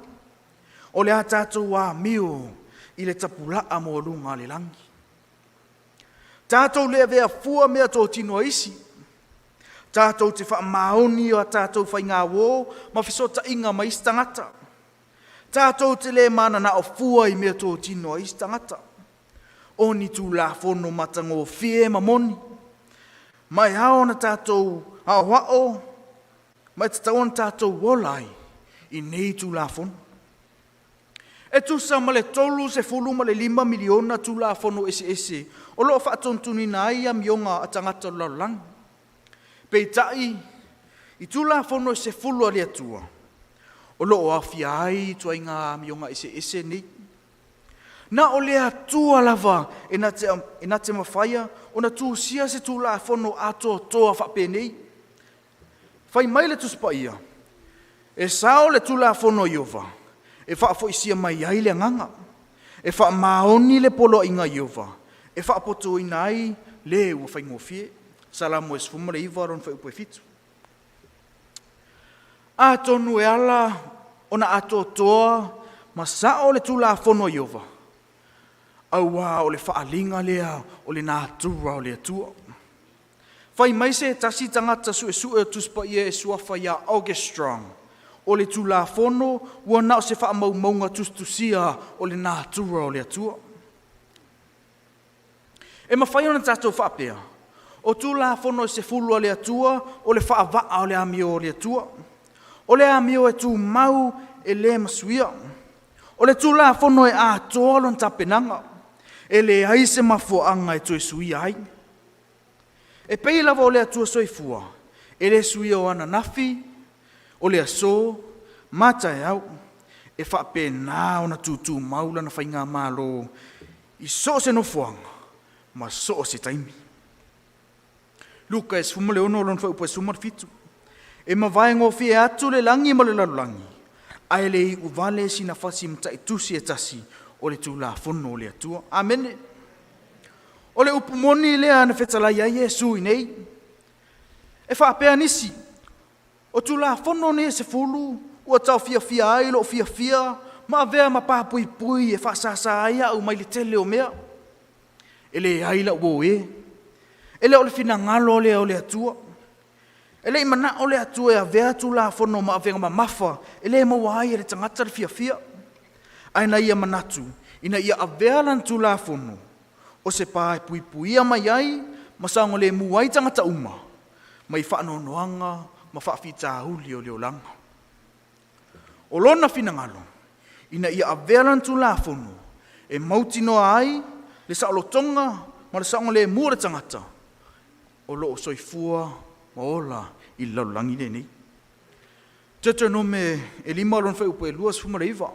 [SPEAKER 7] O le a tātou wā mio i le tapulaa mo lunga le langi. Tātou le vea fua mea tō tino isi. Tātou te wha maoni o a tātou whai ngā wō, ma whisota inga ma istangata. Tātou te le mana na o fua i mea tō tino istangata. O ni tū la fono matango fie ma moni. Mai hao na tātou hao hao, Ma te tau an tātou wolai I nei tūlafono. E tusa ma le tolu se fulu ma le 5 miliona tūlafono ese. O loo whaatontuni na ai a mionga a tangata laulang. Pei tai, I tūlafono se fulu a lea tua. O loo awhia ai tua inga mionga ese ni. Na o lea tua lava e na te mawhaia, o na tūsia se tūlafono ato toa whapenei. Whai mai le tuspa ia. E sao le tūlafono Iova. E whaafo isia mai ai le nganga. E wha maoni le polo inga Iova. E wha poto inai le ua whaingo fie. Salamu es fuma le iwa ron whai upoe fitu. A tonu e ala ona ato toa ma sao le tūlafono Iova. Aua o le whaalinga lea o le nātura o le atua. Whai mai se tasi tangata su e tuspa ia e suafa ia August Strong. O le tūlafono ua nao se whaamaumaunga tustusia o le nātura o le atua. E mawhai ona tātou whaapea. O tūlafono se fulua le atua o le whaavaa o le amio o le atua. O le amio e tū mau e le masuia. O le tūlafono e atoa lon tapenanga. E le aise mafuanga e tue suia ai. E pei lava o le atua soifua. E le suia o ana nafi. O le aso, mata e au, e whapena o na tūtū maula na whainga mālo, I so se no fuanga, ma so se taimi. Luka e sfuma le ono lon whaupa e sumar fitu. E ma vai ngofi e atu le langi ma le lalulangi. Ai le I uvale si na fasi mta I tusi e tasi o le tūlafono o le atua. Amen. O le upumoni lea na whetalai ai Jesu I nei. E whapea nisi. O tūlafono ne se fulu, ua tau fia ai lo fia, ma vea ma pāpui e whaasasa ai au mai le tele o mea. E le aila ua e. E le o le fina ngalo le o le atua. E le imana o le atua e a vea tūlafono ma vea ma mafa, e le maua ai e le tangata le fia. Aina ia manatu, ina ia a vea lan tūlafono, o se pāpui mai ai, ma sango le muai tangata uma, mai whaanonoanga, ma whaafita huli o leo langa. O lona finangalo, ina ia avelan tūlafono, e mautinoa ai, le saolotonga, ma le saonga le mua tangata, o loo soifua, ma ola I laulangi le nei. Tata no me e 5 lon whai upo e 2 fuma le iwa.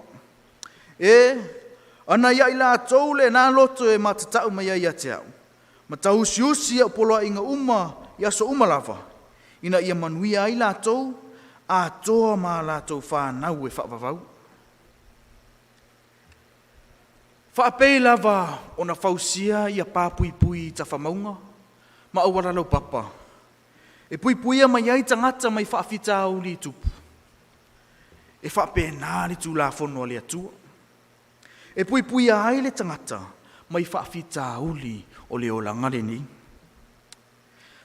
[SPEAKER 7] E, ana ia ila atou le nā loto e matatau mai ai ate au. Ma tau siusi e poloa inga uma, ia so uma lava. Ina ia manuia ai lātou, a toa mā lātou whānau e whaavavau. Whaapei lava o na whausia ia pāpuipui ta whamaunga, ma awara lau papa. E puipuia mai ai tangata mai whaafita au li tupu. E whaapei nā li tūlafono le atua. E puipuia ai le tangata mai whaafita au li o le olanga le ni.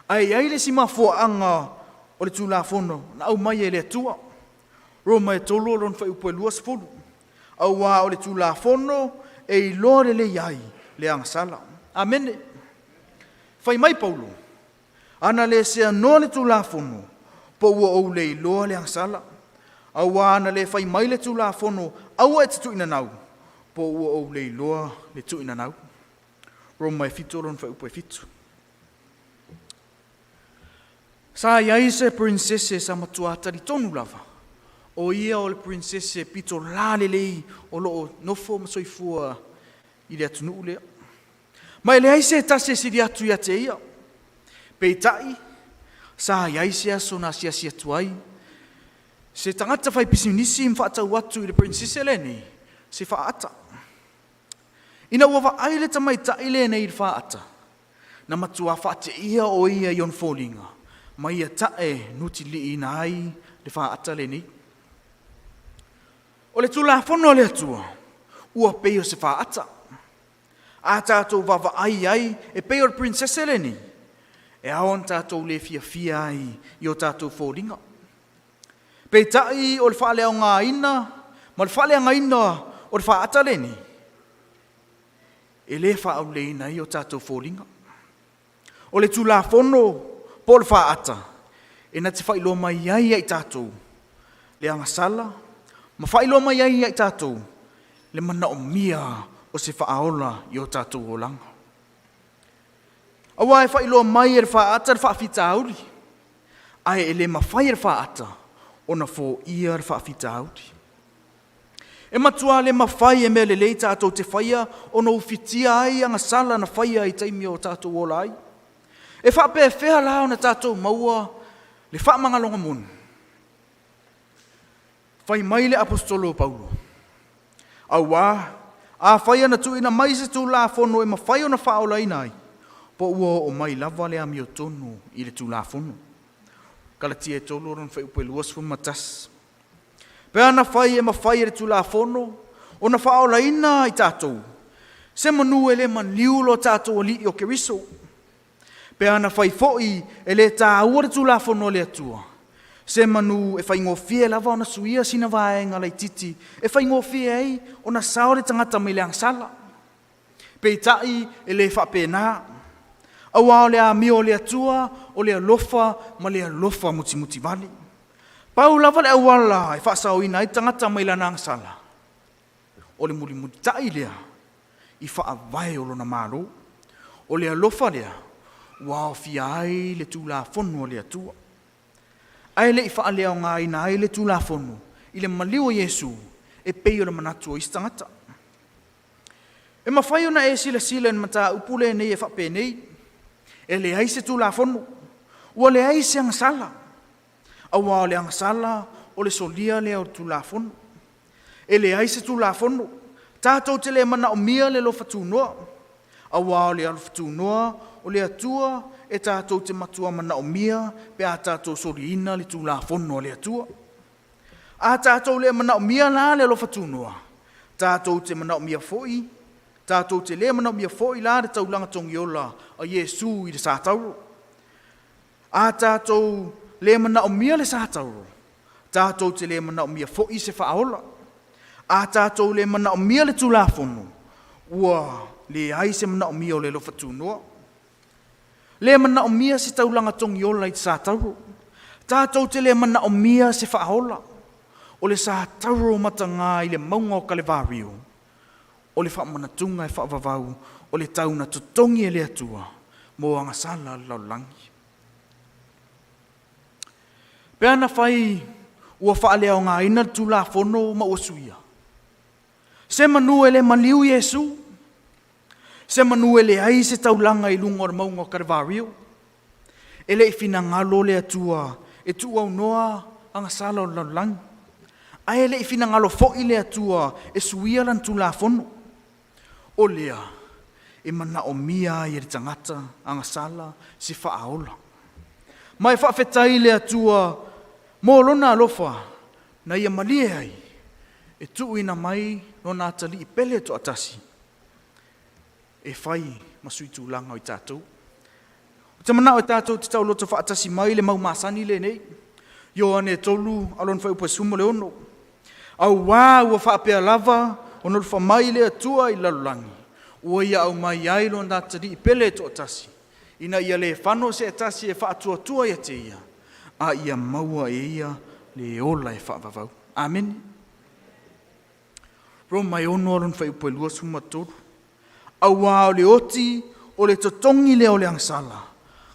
[SPEAKER 7] Ai le si mafuaanga o le tūlafono na au mai e le atua. Roma e tolo lon whai upo e 2. Au wā o le tūlafono e I lore le iai le angasala. Amene. Whai mai Paulo. Ana le sea no le tūlafono po ua ou le I loa le angasala. Au wā ana le whai mai le tūlafono au e te tuina nau po ua ou le I loa le tuina nau. Roma e 7 lon whai upo e 7. Sa iai se princese sa matuata Li tonu lava. O ia o le princese pito lale lei o loo nofo masoifua I le atunu lea. Ma le aise tase si li atu ia te ia. Peitai, sa iai se aso na si tuai. Se tangata fai pisinisi mwhaatau atu I le princese le ni, se whaata. Ina ua ai le tamaitai le nei I whaata. Na matua whaate ia o ia ion fōlinga. Mai ia tae nuti li ina ai le whaata le ni. O le tūlafono le atua, ua pei o se whaata. A tātou wawa ai e pei o le princese le ni. E aon tātou le fia ai I o tātou fōringa. Pei tai o le whaale au ngā ina, ma le whaale au ina o le whaata le ni. E le whaau le ina I o tātou fōringa. O le tūlafono po le whaata. e na te whailo mai ai ai tātou, le angasala, ma whailo mai ai ai tātou, le mana o mia o se whaaola i o tātou o langa. Awa e whailo mai e whaata re whaafita auri, ai e le mawhai e whaata, o na fo ia re whaafita auri. E matua le mawhai e mea le lei tātou te whaia, o na ufitia ai angasala na whaia i taimi o tātou o lai. E whaape e whea lao na tātou maua, le whaamangalonga mun. Whai mai le apostolo Paulo. Aua, a whaia na tuina mai se tū la whono e mawhai o na whaola inai. Po ua o mai lava le ami o tonu i le tū la whono. Kalatia e tolo ron whai upe luas fu matas. Pea na whai e mawhai e le tū la whono, o na whaola ina i tātou. Se manu e le man liulo tātou o li o keriso. Pea na whai foi e le tā ua le tū la whono le atua. Se manu e whai ngofie lava o na suia sina vaenga lai titi, e whai ngofie ei o na sao le tangata mai le angsala. Pei tai e le whapena. Awa o le a mio le atua, o le alofa, ma le alofa muti muti vali. Pau lava le awala e whaasau ina i tangata mai le angsala. O le muri muti tai lea, i whaavai o lona maro. O le alofa lea, wao fiai le tūla whonu o le atua. Ai le i whaalea o ngā ina ai le tūla whonu, i le maliu o Yesu, e pei o le manatu o istangata. E mawhai ona e sila en mata upule nei e whape nei, e le aise tūla whonu, ua le aise angasala. Awa o le angasala, o le solia le o tūla whonu. E le aise tūla whonu, tātou te le mana o mia le lofa tūnoa. Awa o le alofa tūnoa, o le atua, e tātou te matua mana o mia, pe a tātou sori ina le tūla whono le atua. A tātou le mana o mia la le lofa tūnoa. Tātou te mana o mia foi, tātou te le mana o mia foi la le taulanga tongiola a Yesu i le sātauro. A tātou le mana o mia le sātauro. Tātou te le mana o mia foi se whaola. A tātou le mana o mia le tūla whono. Ua le ai se mana o mia o le lofa tūnoa. Le mana o mia se taulanga tongiola i sātauro. Tātou te le mana o mia se whaola. O le sātauro matanga i le maunga o Kalevario. O le whaamanatunga e whaavavau. O le tauna tutongi e le atua. Mo angasala laulangi. Pea na whai ua whaalea o ngā ina tūla whono ma ua suia. Se manu e le maliu Yesu. Se manu e le ai se taulanga i lunga o maunga o Kalevario. E le i fina ngalo le atua. E tu au noa angasala o laulangi. A e le i fina ngalo fo i le atua. E suia lan tūla whono. O lea. E mana o mia i le tangata angasala si whaaola. Mai whaafetai le atua. Mō lona alofa. Na ia malie ai. E tu ina mai no nā tali i pele to atasi. E whai masui tūlanga o i tātou. O te mana o i tātou te tau loto whaatasi mai le mau māsani le nei. Yo ane tolu alon whai upa sumo le ono. Au wā ua whaapea lava o nol wha mai le atua i lalulangi. Ua ia au mai ai lo nā tari i pele to atasi. Ina ia le whano se atasi e whaatua tua ia te ia. A ia maua e ia le ola e whaavavau. Amen. Ro mai ono alon whai upa lua suma toru. Au wā o le oti o le totongi le o le angsala.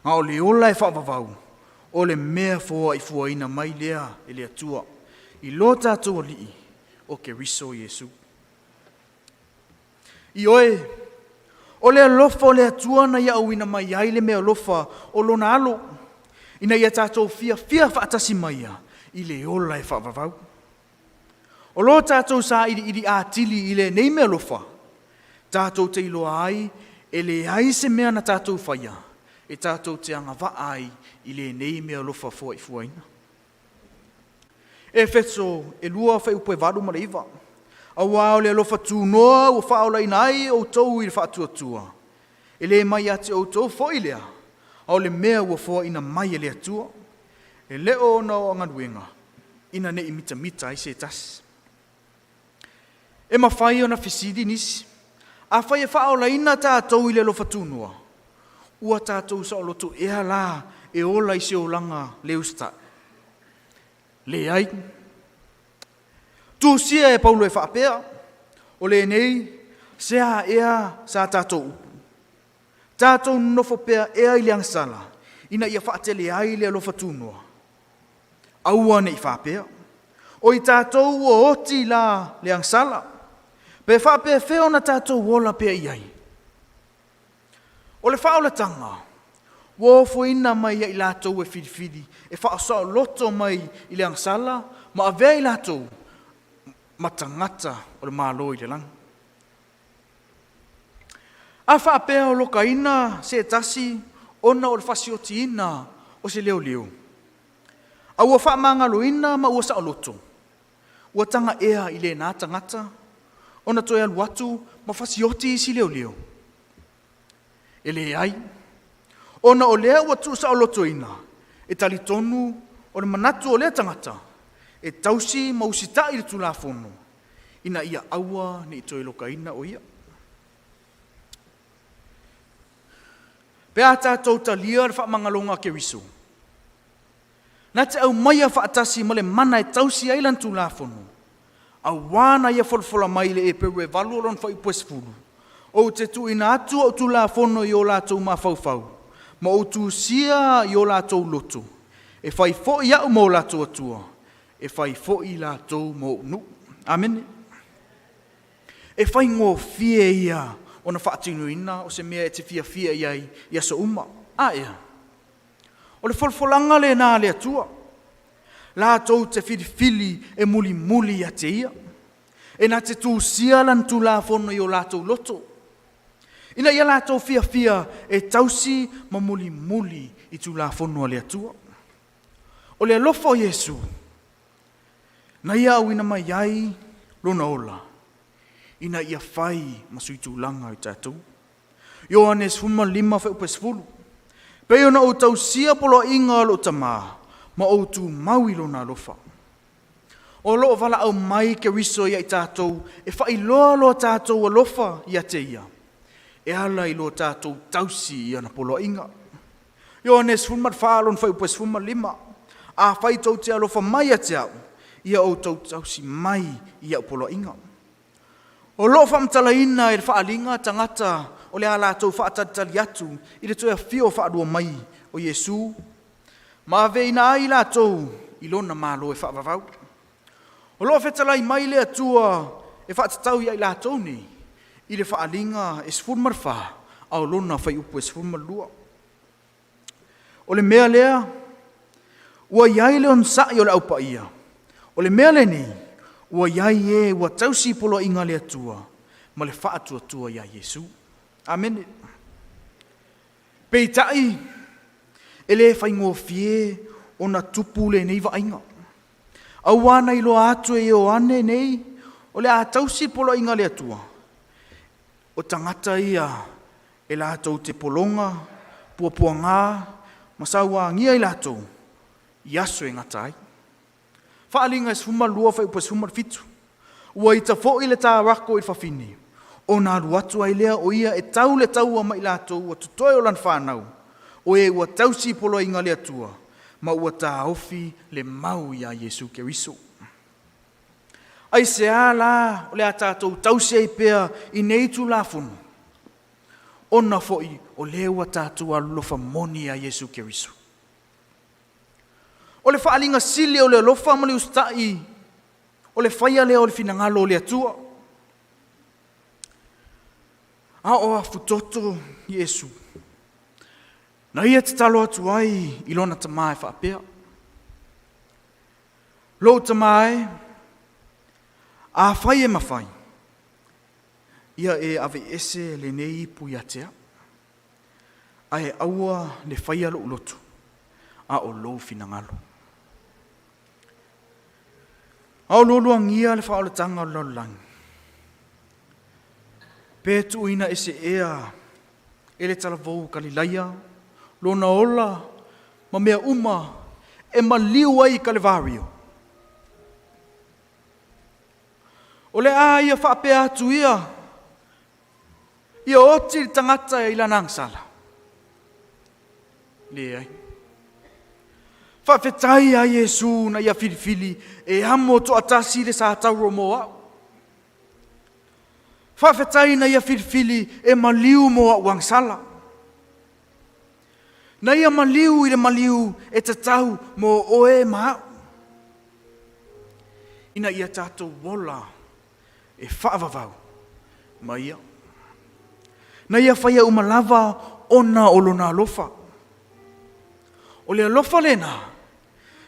[SPEAKER 7] Nga o le ola e whaavavau. O le mea fua i fua ina mai lea e le atua. I lo tātou alii o ke riso Yesu. I oe, o le alofa o le atua na ia au ina mai ai le mea alofa o lona alo. Ina ia tātou fia whaatasi maia i le ola e whaavavau. O lo tātou sa ili ātili i le nei mea alofa. Tātou te iloa ai e le ai se mea na tātou whaia. E tātou te angava ai i le nei mea alofa fua i fuaina. E whetso e lua whai upo e varu mareiva. A wao le alofa tūnoa ua whaola inai o tau i le whaatuatua. E le mai ate o tau fwoi lea. A le mea ua fua ina mai e le atua. E leo na o anganuenga. Ina ne imita mita i se tas. E mawhai o na fisidi nisi. A whai e whaola ina tātou i le alofa tūnoa. Ua tātou sa o loto ea la e ola i se olanga leusta. Le ai. Tu sia e Paulo e whaapea. O le nei, sea ea sa tātou upu. Tātou nofo pea ea i leang sala. Ina ia whaatele ai le alofa tūnoa. Aua nei whaapea. O i tātou o oti la leang sala. Pe whaapea wheo na tātou wola pea iai. O le whaolatanga. Wofo ina mai i lātou e whirifiri. E whaasao loto mai i leang sala. Ma avea i lātou. Matangata o le mālo i le lang. A whaapea o loka ina se tasi ona o le whasioti ina o se leo leo. A ua whaamangalo ina ma ua sao loto. Ua tanga ea i le nā tangata. Ona toi alu atu ma whasioti i si leo leo. E le ai. Ona o lea ua tu sao loto ina. E tali tonu o le manatu o lea tangata. E tausi mausita i le tulafono. Ina ia aua ni toi loka ina o ia. Pea tātou talia le whaamangalonga ke riso. Nā te au maia whaatasi ma le mana e tausi ailan tulafono. A wana ia folfola mai le e peru e valu lon whai puesfuru. O te tu ina atu o tulafono i o lātou ma faufau. Ma o tu sia i o lātou loto. E whai fo i au mo lātou atua. E whai fo i lātou mo nu. Amen. E whai ngō fie ia o na whaatinu ina o se mea e te fia iai i aso uma. A ea. O le folfolanga le nā le atua. Lātou te whirifili e muli a te ia. E nā te tū sialan tū la fono i o lātou loto. Ina ia lātou fia e tausi ma muli i tū la fono le atua. O le alofa o Yesu. Na ia au ina mai ai lona ola. Ina ia whai ma sui tūlanga i tātou. Ioanes 5:5. Pei ona o tau sia polo inga lo tamā. Ma o tu maui lona alofa. O loo wala au mai ke riso ia i tātou, e whai loa tātou alofa ia te ia. E ala i lo tātou tausi ia na polo inga. Ioanes 5:5. A whai tau te alofa mai a te au, ia o tau tausi mai ia polo inga. O loo whamtala ina e whaalinga tangata, o le ala tau whaatatali atu, i le toia whio whaadua mai o Yesu. Ma ave ina ai lātou i lona mālo e whaavavau. O loa whetalai mai le atua e whaatatau ia i lātou ni, i le whaalinga e sfurmarwha, au lona whai upu e sfurmarlua. O le mea lea, ua iai le on sa'i o le aupa ia. O le mea le ni, ua iai e ua tausi polo inga le atua, ma le whaatua ia Yesu. Amen. Peitai, e le whai ngō fie o na tupu le nei vainga. Au ana i lo atu e o ane nei, o le a tausi polo inga le atua. O tangata ia, e la tau te polonga, puapua ngā, masaua ngia i lātou, i aso e ngatai. Whaalinga e suma lua whai upa suma fitu. Ua i ta fo i le tā rako i whawhini. O nā ruatu ai lea o ia e tau le tau a mai lātou, ua tutoe o lan whanau. O e ua tausi polo inga le atua, ma ua tā ofi le mau ia Yesu Keriso. Ai se a la, o le a tātou tausi ai pea i nei tu la funu. O na foi, o le ua tātou a lofa moni a Yesu Keriso. O le whaalinga sili o le lofa mali ustai, o le whaia lea o le finangalo o le atua. A o a futoto Yesu. Na ia te talo atu ai i lona tamae whaapea. Lo tamae, a whai e mawhai. Ia e ave ese le nei pu ia tea. A e aua le whaia lo ulotu. A o lo finangalo. A o lolo ngia le whaole tanga o lolang. Petu ina ese ea, ele talavou Galileia, lona ola, ma mea uma, e maliu ai Kalevario. O le a ia whaapea atu ia oti tangata i lanang sala. Le ai. Whawhetai a Yesu na ia whiriwhiri e hamo to atasi le sa tauro mo au. Whawhetai na ia whiriwhiri e maliu mo au wangsala. Na ia maliu i le maliu e tatau mo oe mahau. Ina ia tātou wola e whaavavau ma ia. Na ia whaia umalava ona olona alofa. O le alofa lena,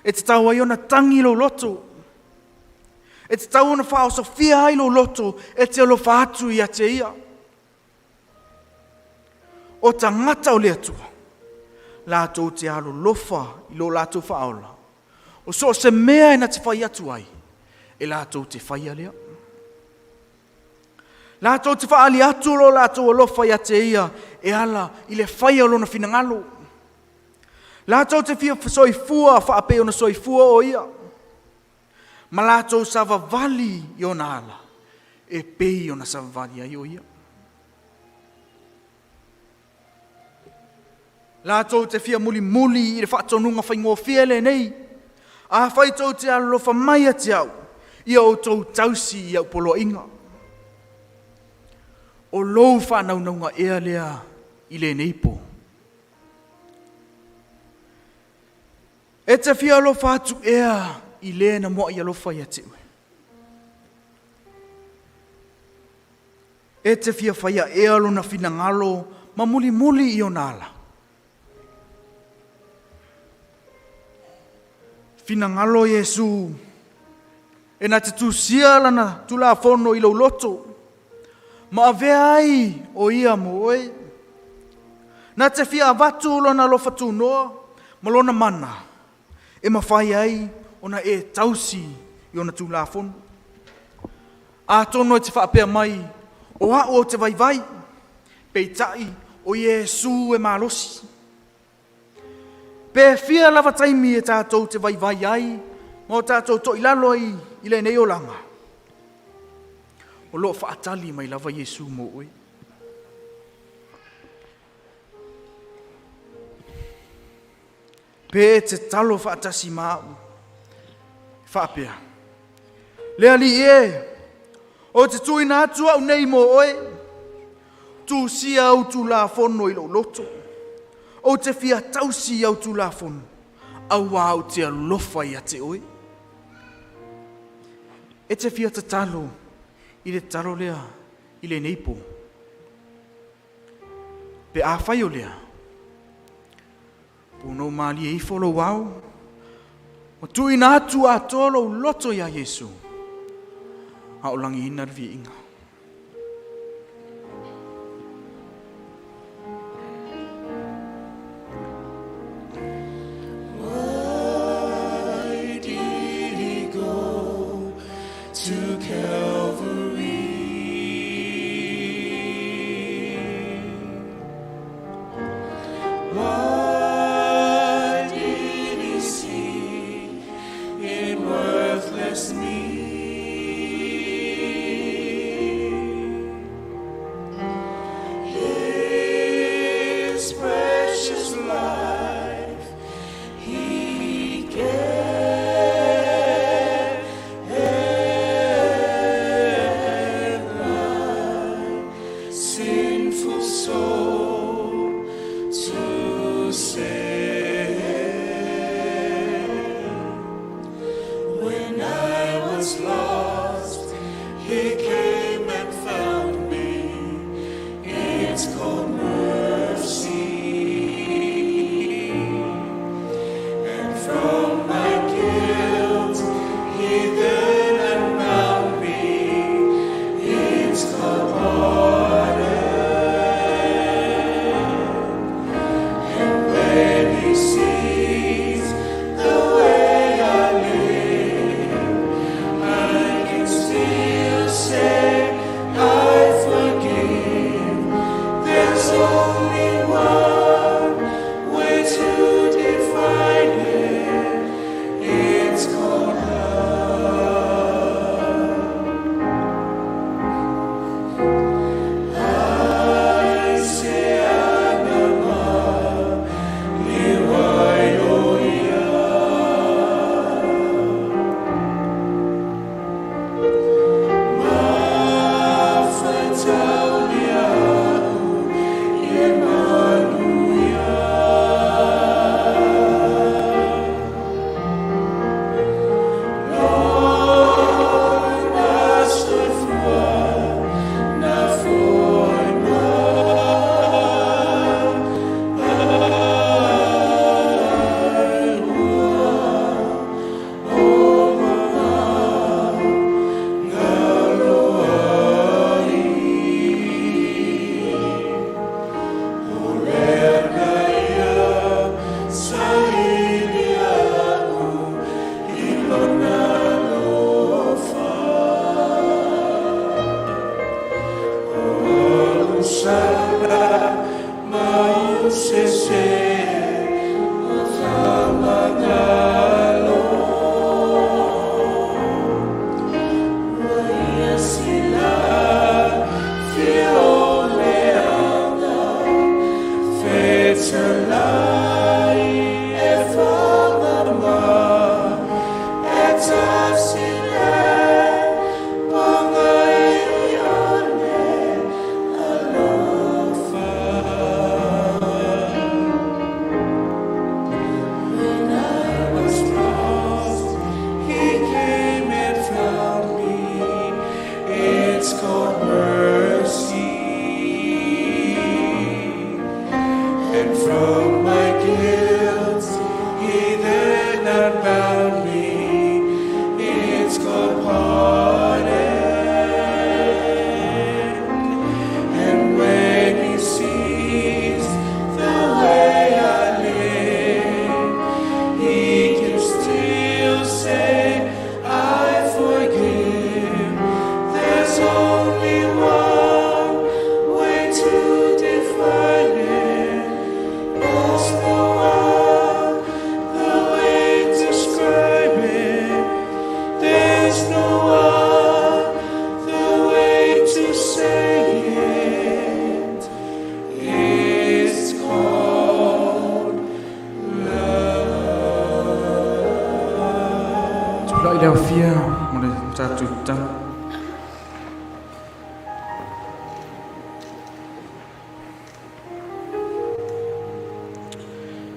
[SPEAKER 7] e te tau ai ona tangi lo loto. E te tau ona whao sofia ai lo loto, e te alofa atu i a te ia. O ta ngata o le atua, lātou te alo lofa i lo lātou whaola. O so se mea ina te whai atu ai, e lātou te whai alea. Lātou te wha ali atu lo lātou alofa i a te ia, e ala i le whai alona finangalo. Lātou te fia soifua, whaape ona soifua o ia. Ma lātou sava vali i ona ala, e pei ona sava vali ai o ia. Lātou te fia muli i le whaatonunga whaingoa fiele nei. A whaitou te alofa mai a te au, ia o tau tausi i au polo inga. O lou whanaunga ea lea i le neipo. E te fia alofa atu ea i le na moa i alofa i ate ue. E te fia whaia ea lona finangalo ma muli i o nala. Finangalo Yesu e na te tusia lana tula fono i lo loto. Ma avea ai o ia mo oi. Na te fia avatu lona lofa tu noa ma lona mana. E mawhai ai ona e tausi i ona tula fono. A tono e te whaapea mai o hao o te vai. Peitai o Yesu e malosi. Pe fia lava taimi e tātou te vai ai, mo tātou to ilalo i le nei o langa. O lo whaatali mai lava Yesu mo oi. Pe te talo whaatasi mau. Whaapea. Lea li e, o te tuina atu au nei mo oi. Tu sia au tu la fono i lo loto. O te fia tausi au tu la fono. Au au te alofa i a te oi. E te fia te talo i le talo lea i le neipo. Pe a whai o lea. Pono mali e ifolo wau. O tui na atu a tolo loto ia Yesu. A o langi ina rvi inga.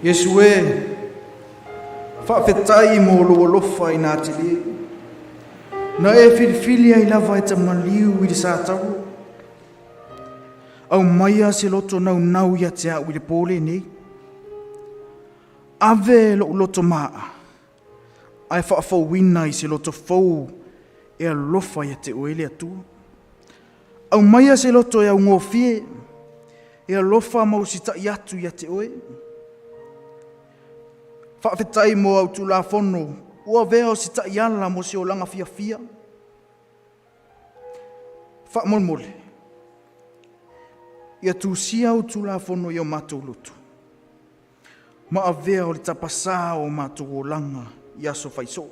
[SPEAKER 7] Yesu e whaafetai mo lo lofa I nā te le. Na e whiriwhiri ai lava e tamaliu I le sātau. Au maia se loto nau ia te au I le pōle nei. Ave lo loto maa. Ai whaafau wina I se loto fau e alofa ia te oele atua. Au maia se loto e au ngōwhie e alofa mausita I atu ia te oe. Whaafetai mo au tu la fono, ua vea o sita iala mo se o langa fia fia. Whaamolmole. Ia tu sia au tu la fono I o mātou lutu. Ma a vea o le tapasa o mātou o langa I aso whaiso.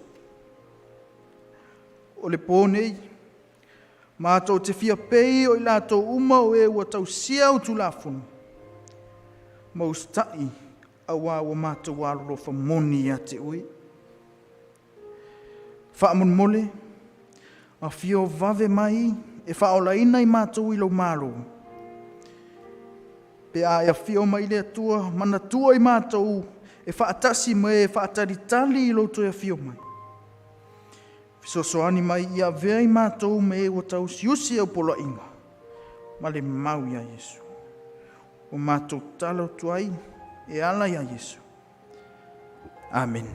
[SPEAKER 7] O le pōnei, mātou te fia pei o I lātou uma o e ua tau sia au tu la fono. Maustai, awa wa mātou alo fa moni ia te ui. Whaamon mole, a fio vave mai, e whaola ina I mātou I lau mālo. Pe a ia fio mai le atua, mana tua I mātou, e whaatasi mai, e whaataritali I loto ia fio mai. Fisosoani mai ia vea I mātou me e o tau siusi au pola inga. Ma le mau ia Yesu. O mātou talo tuai, e ala ia Yesu. Amen.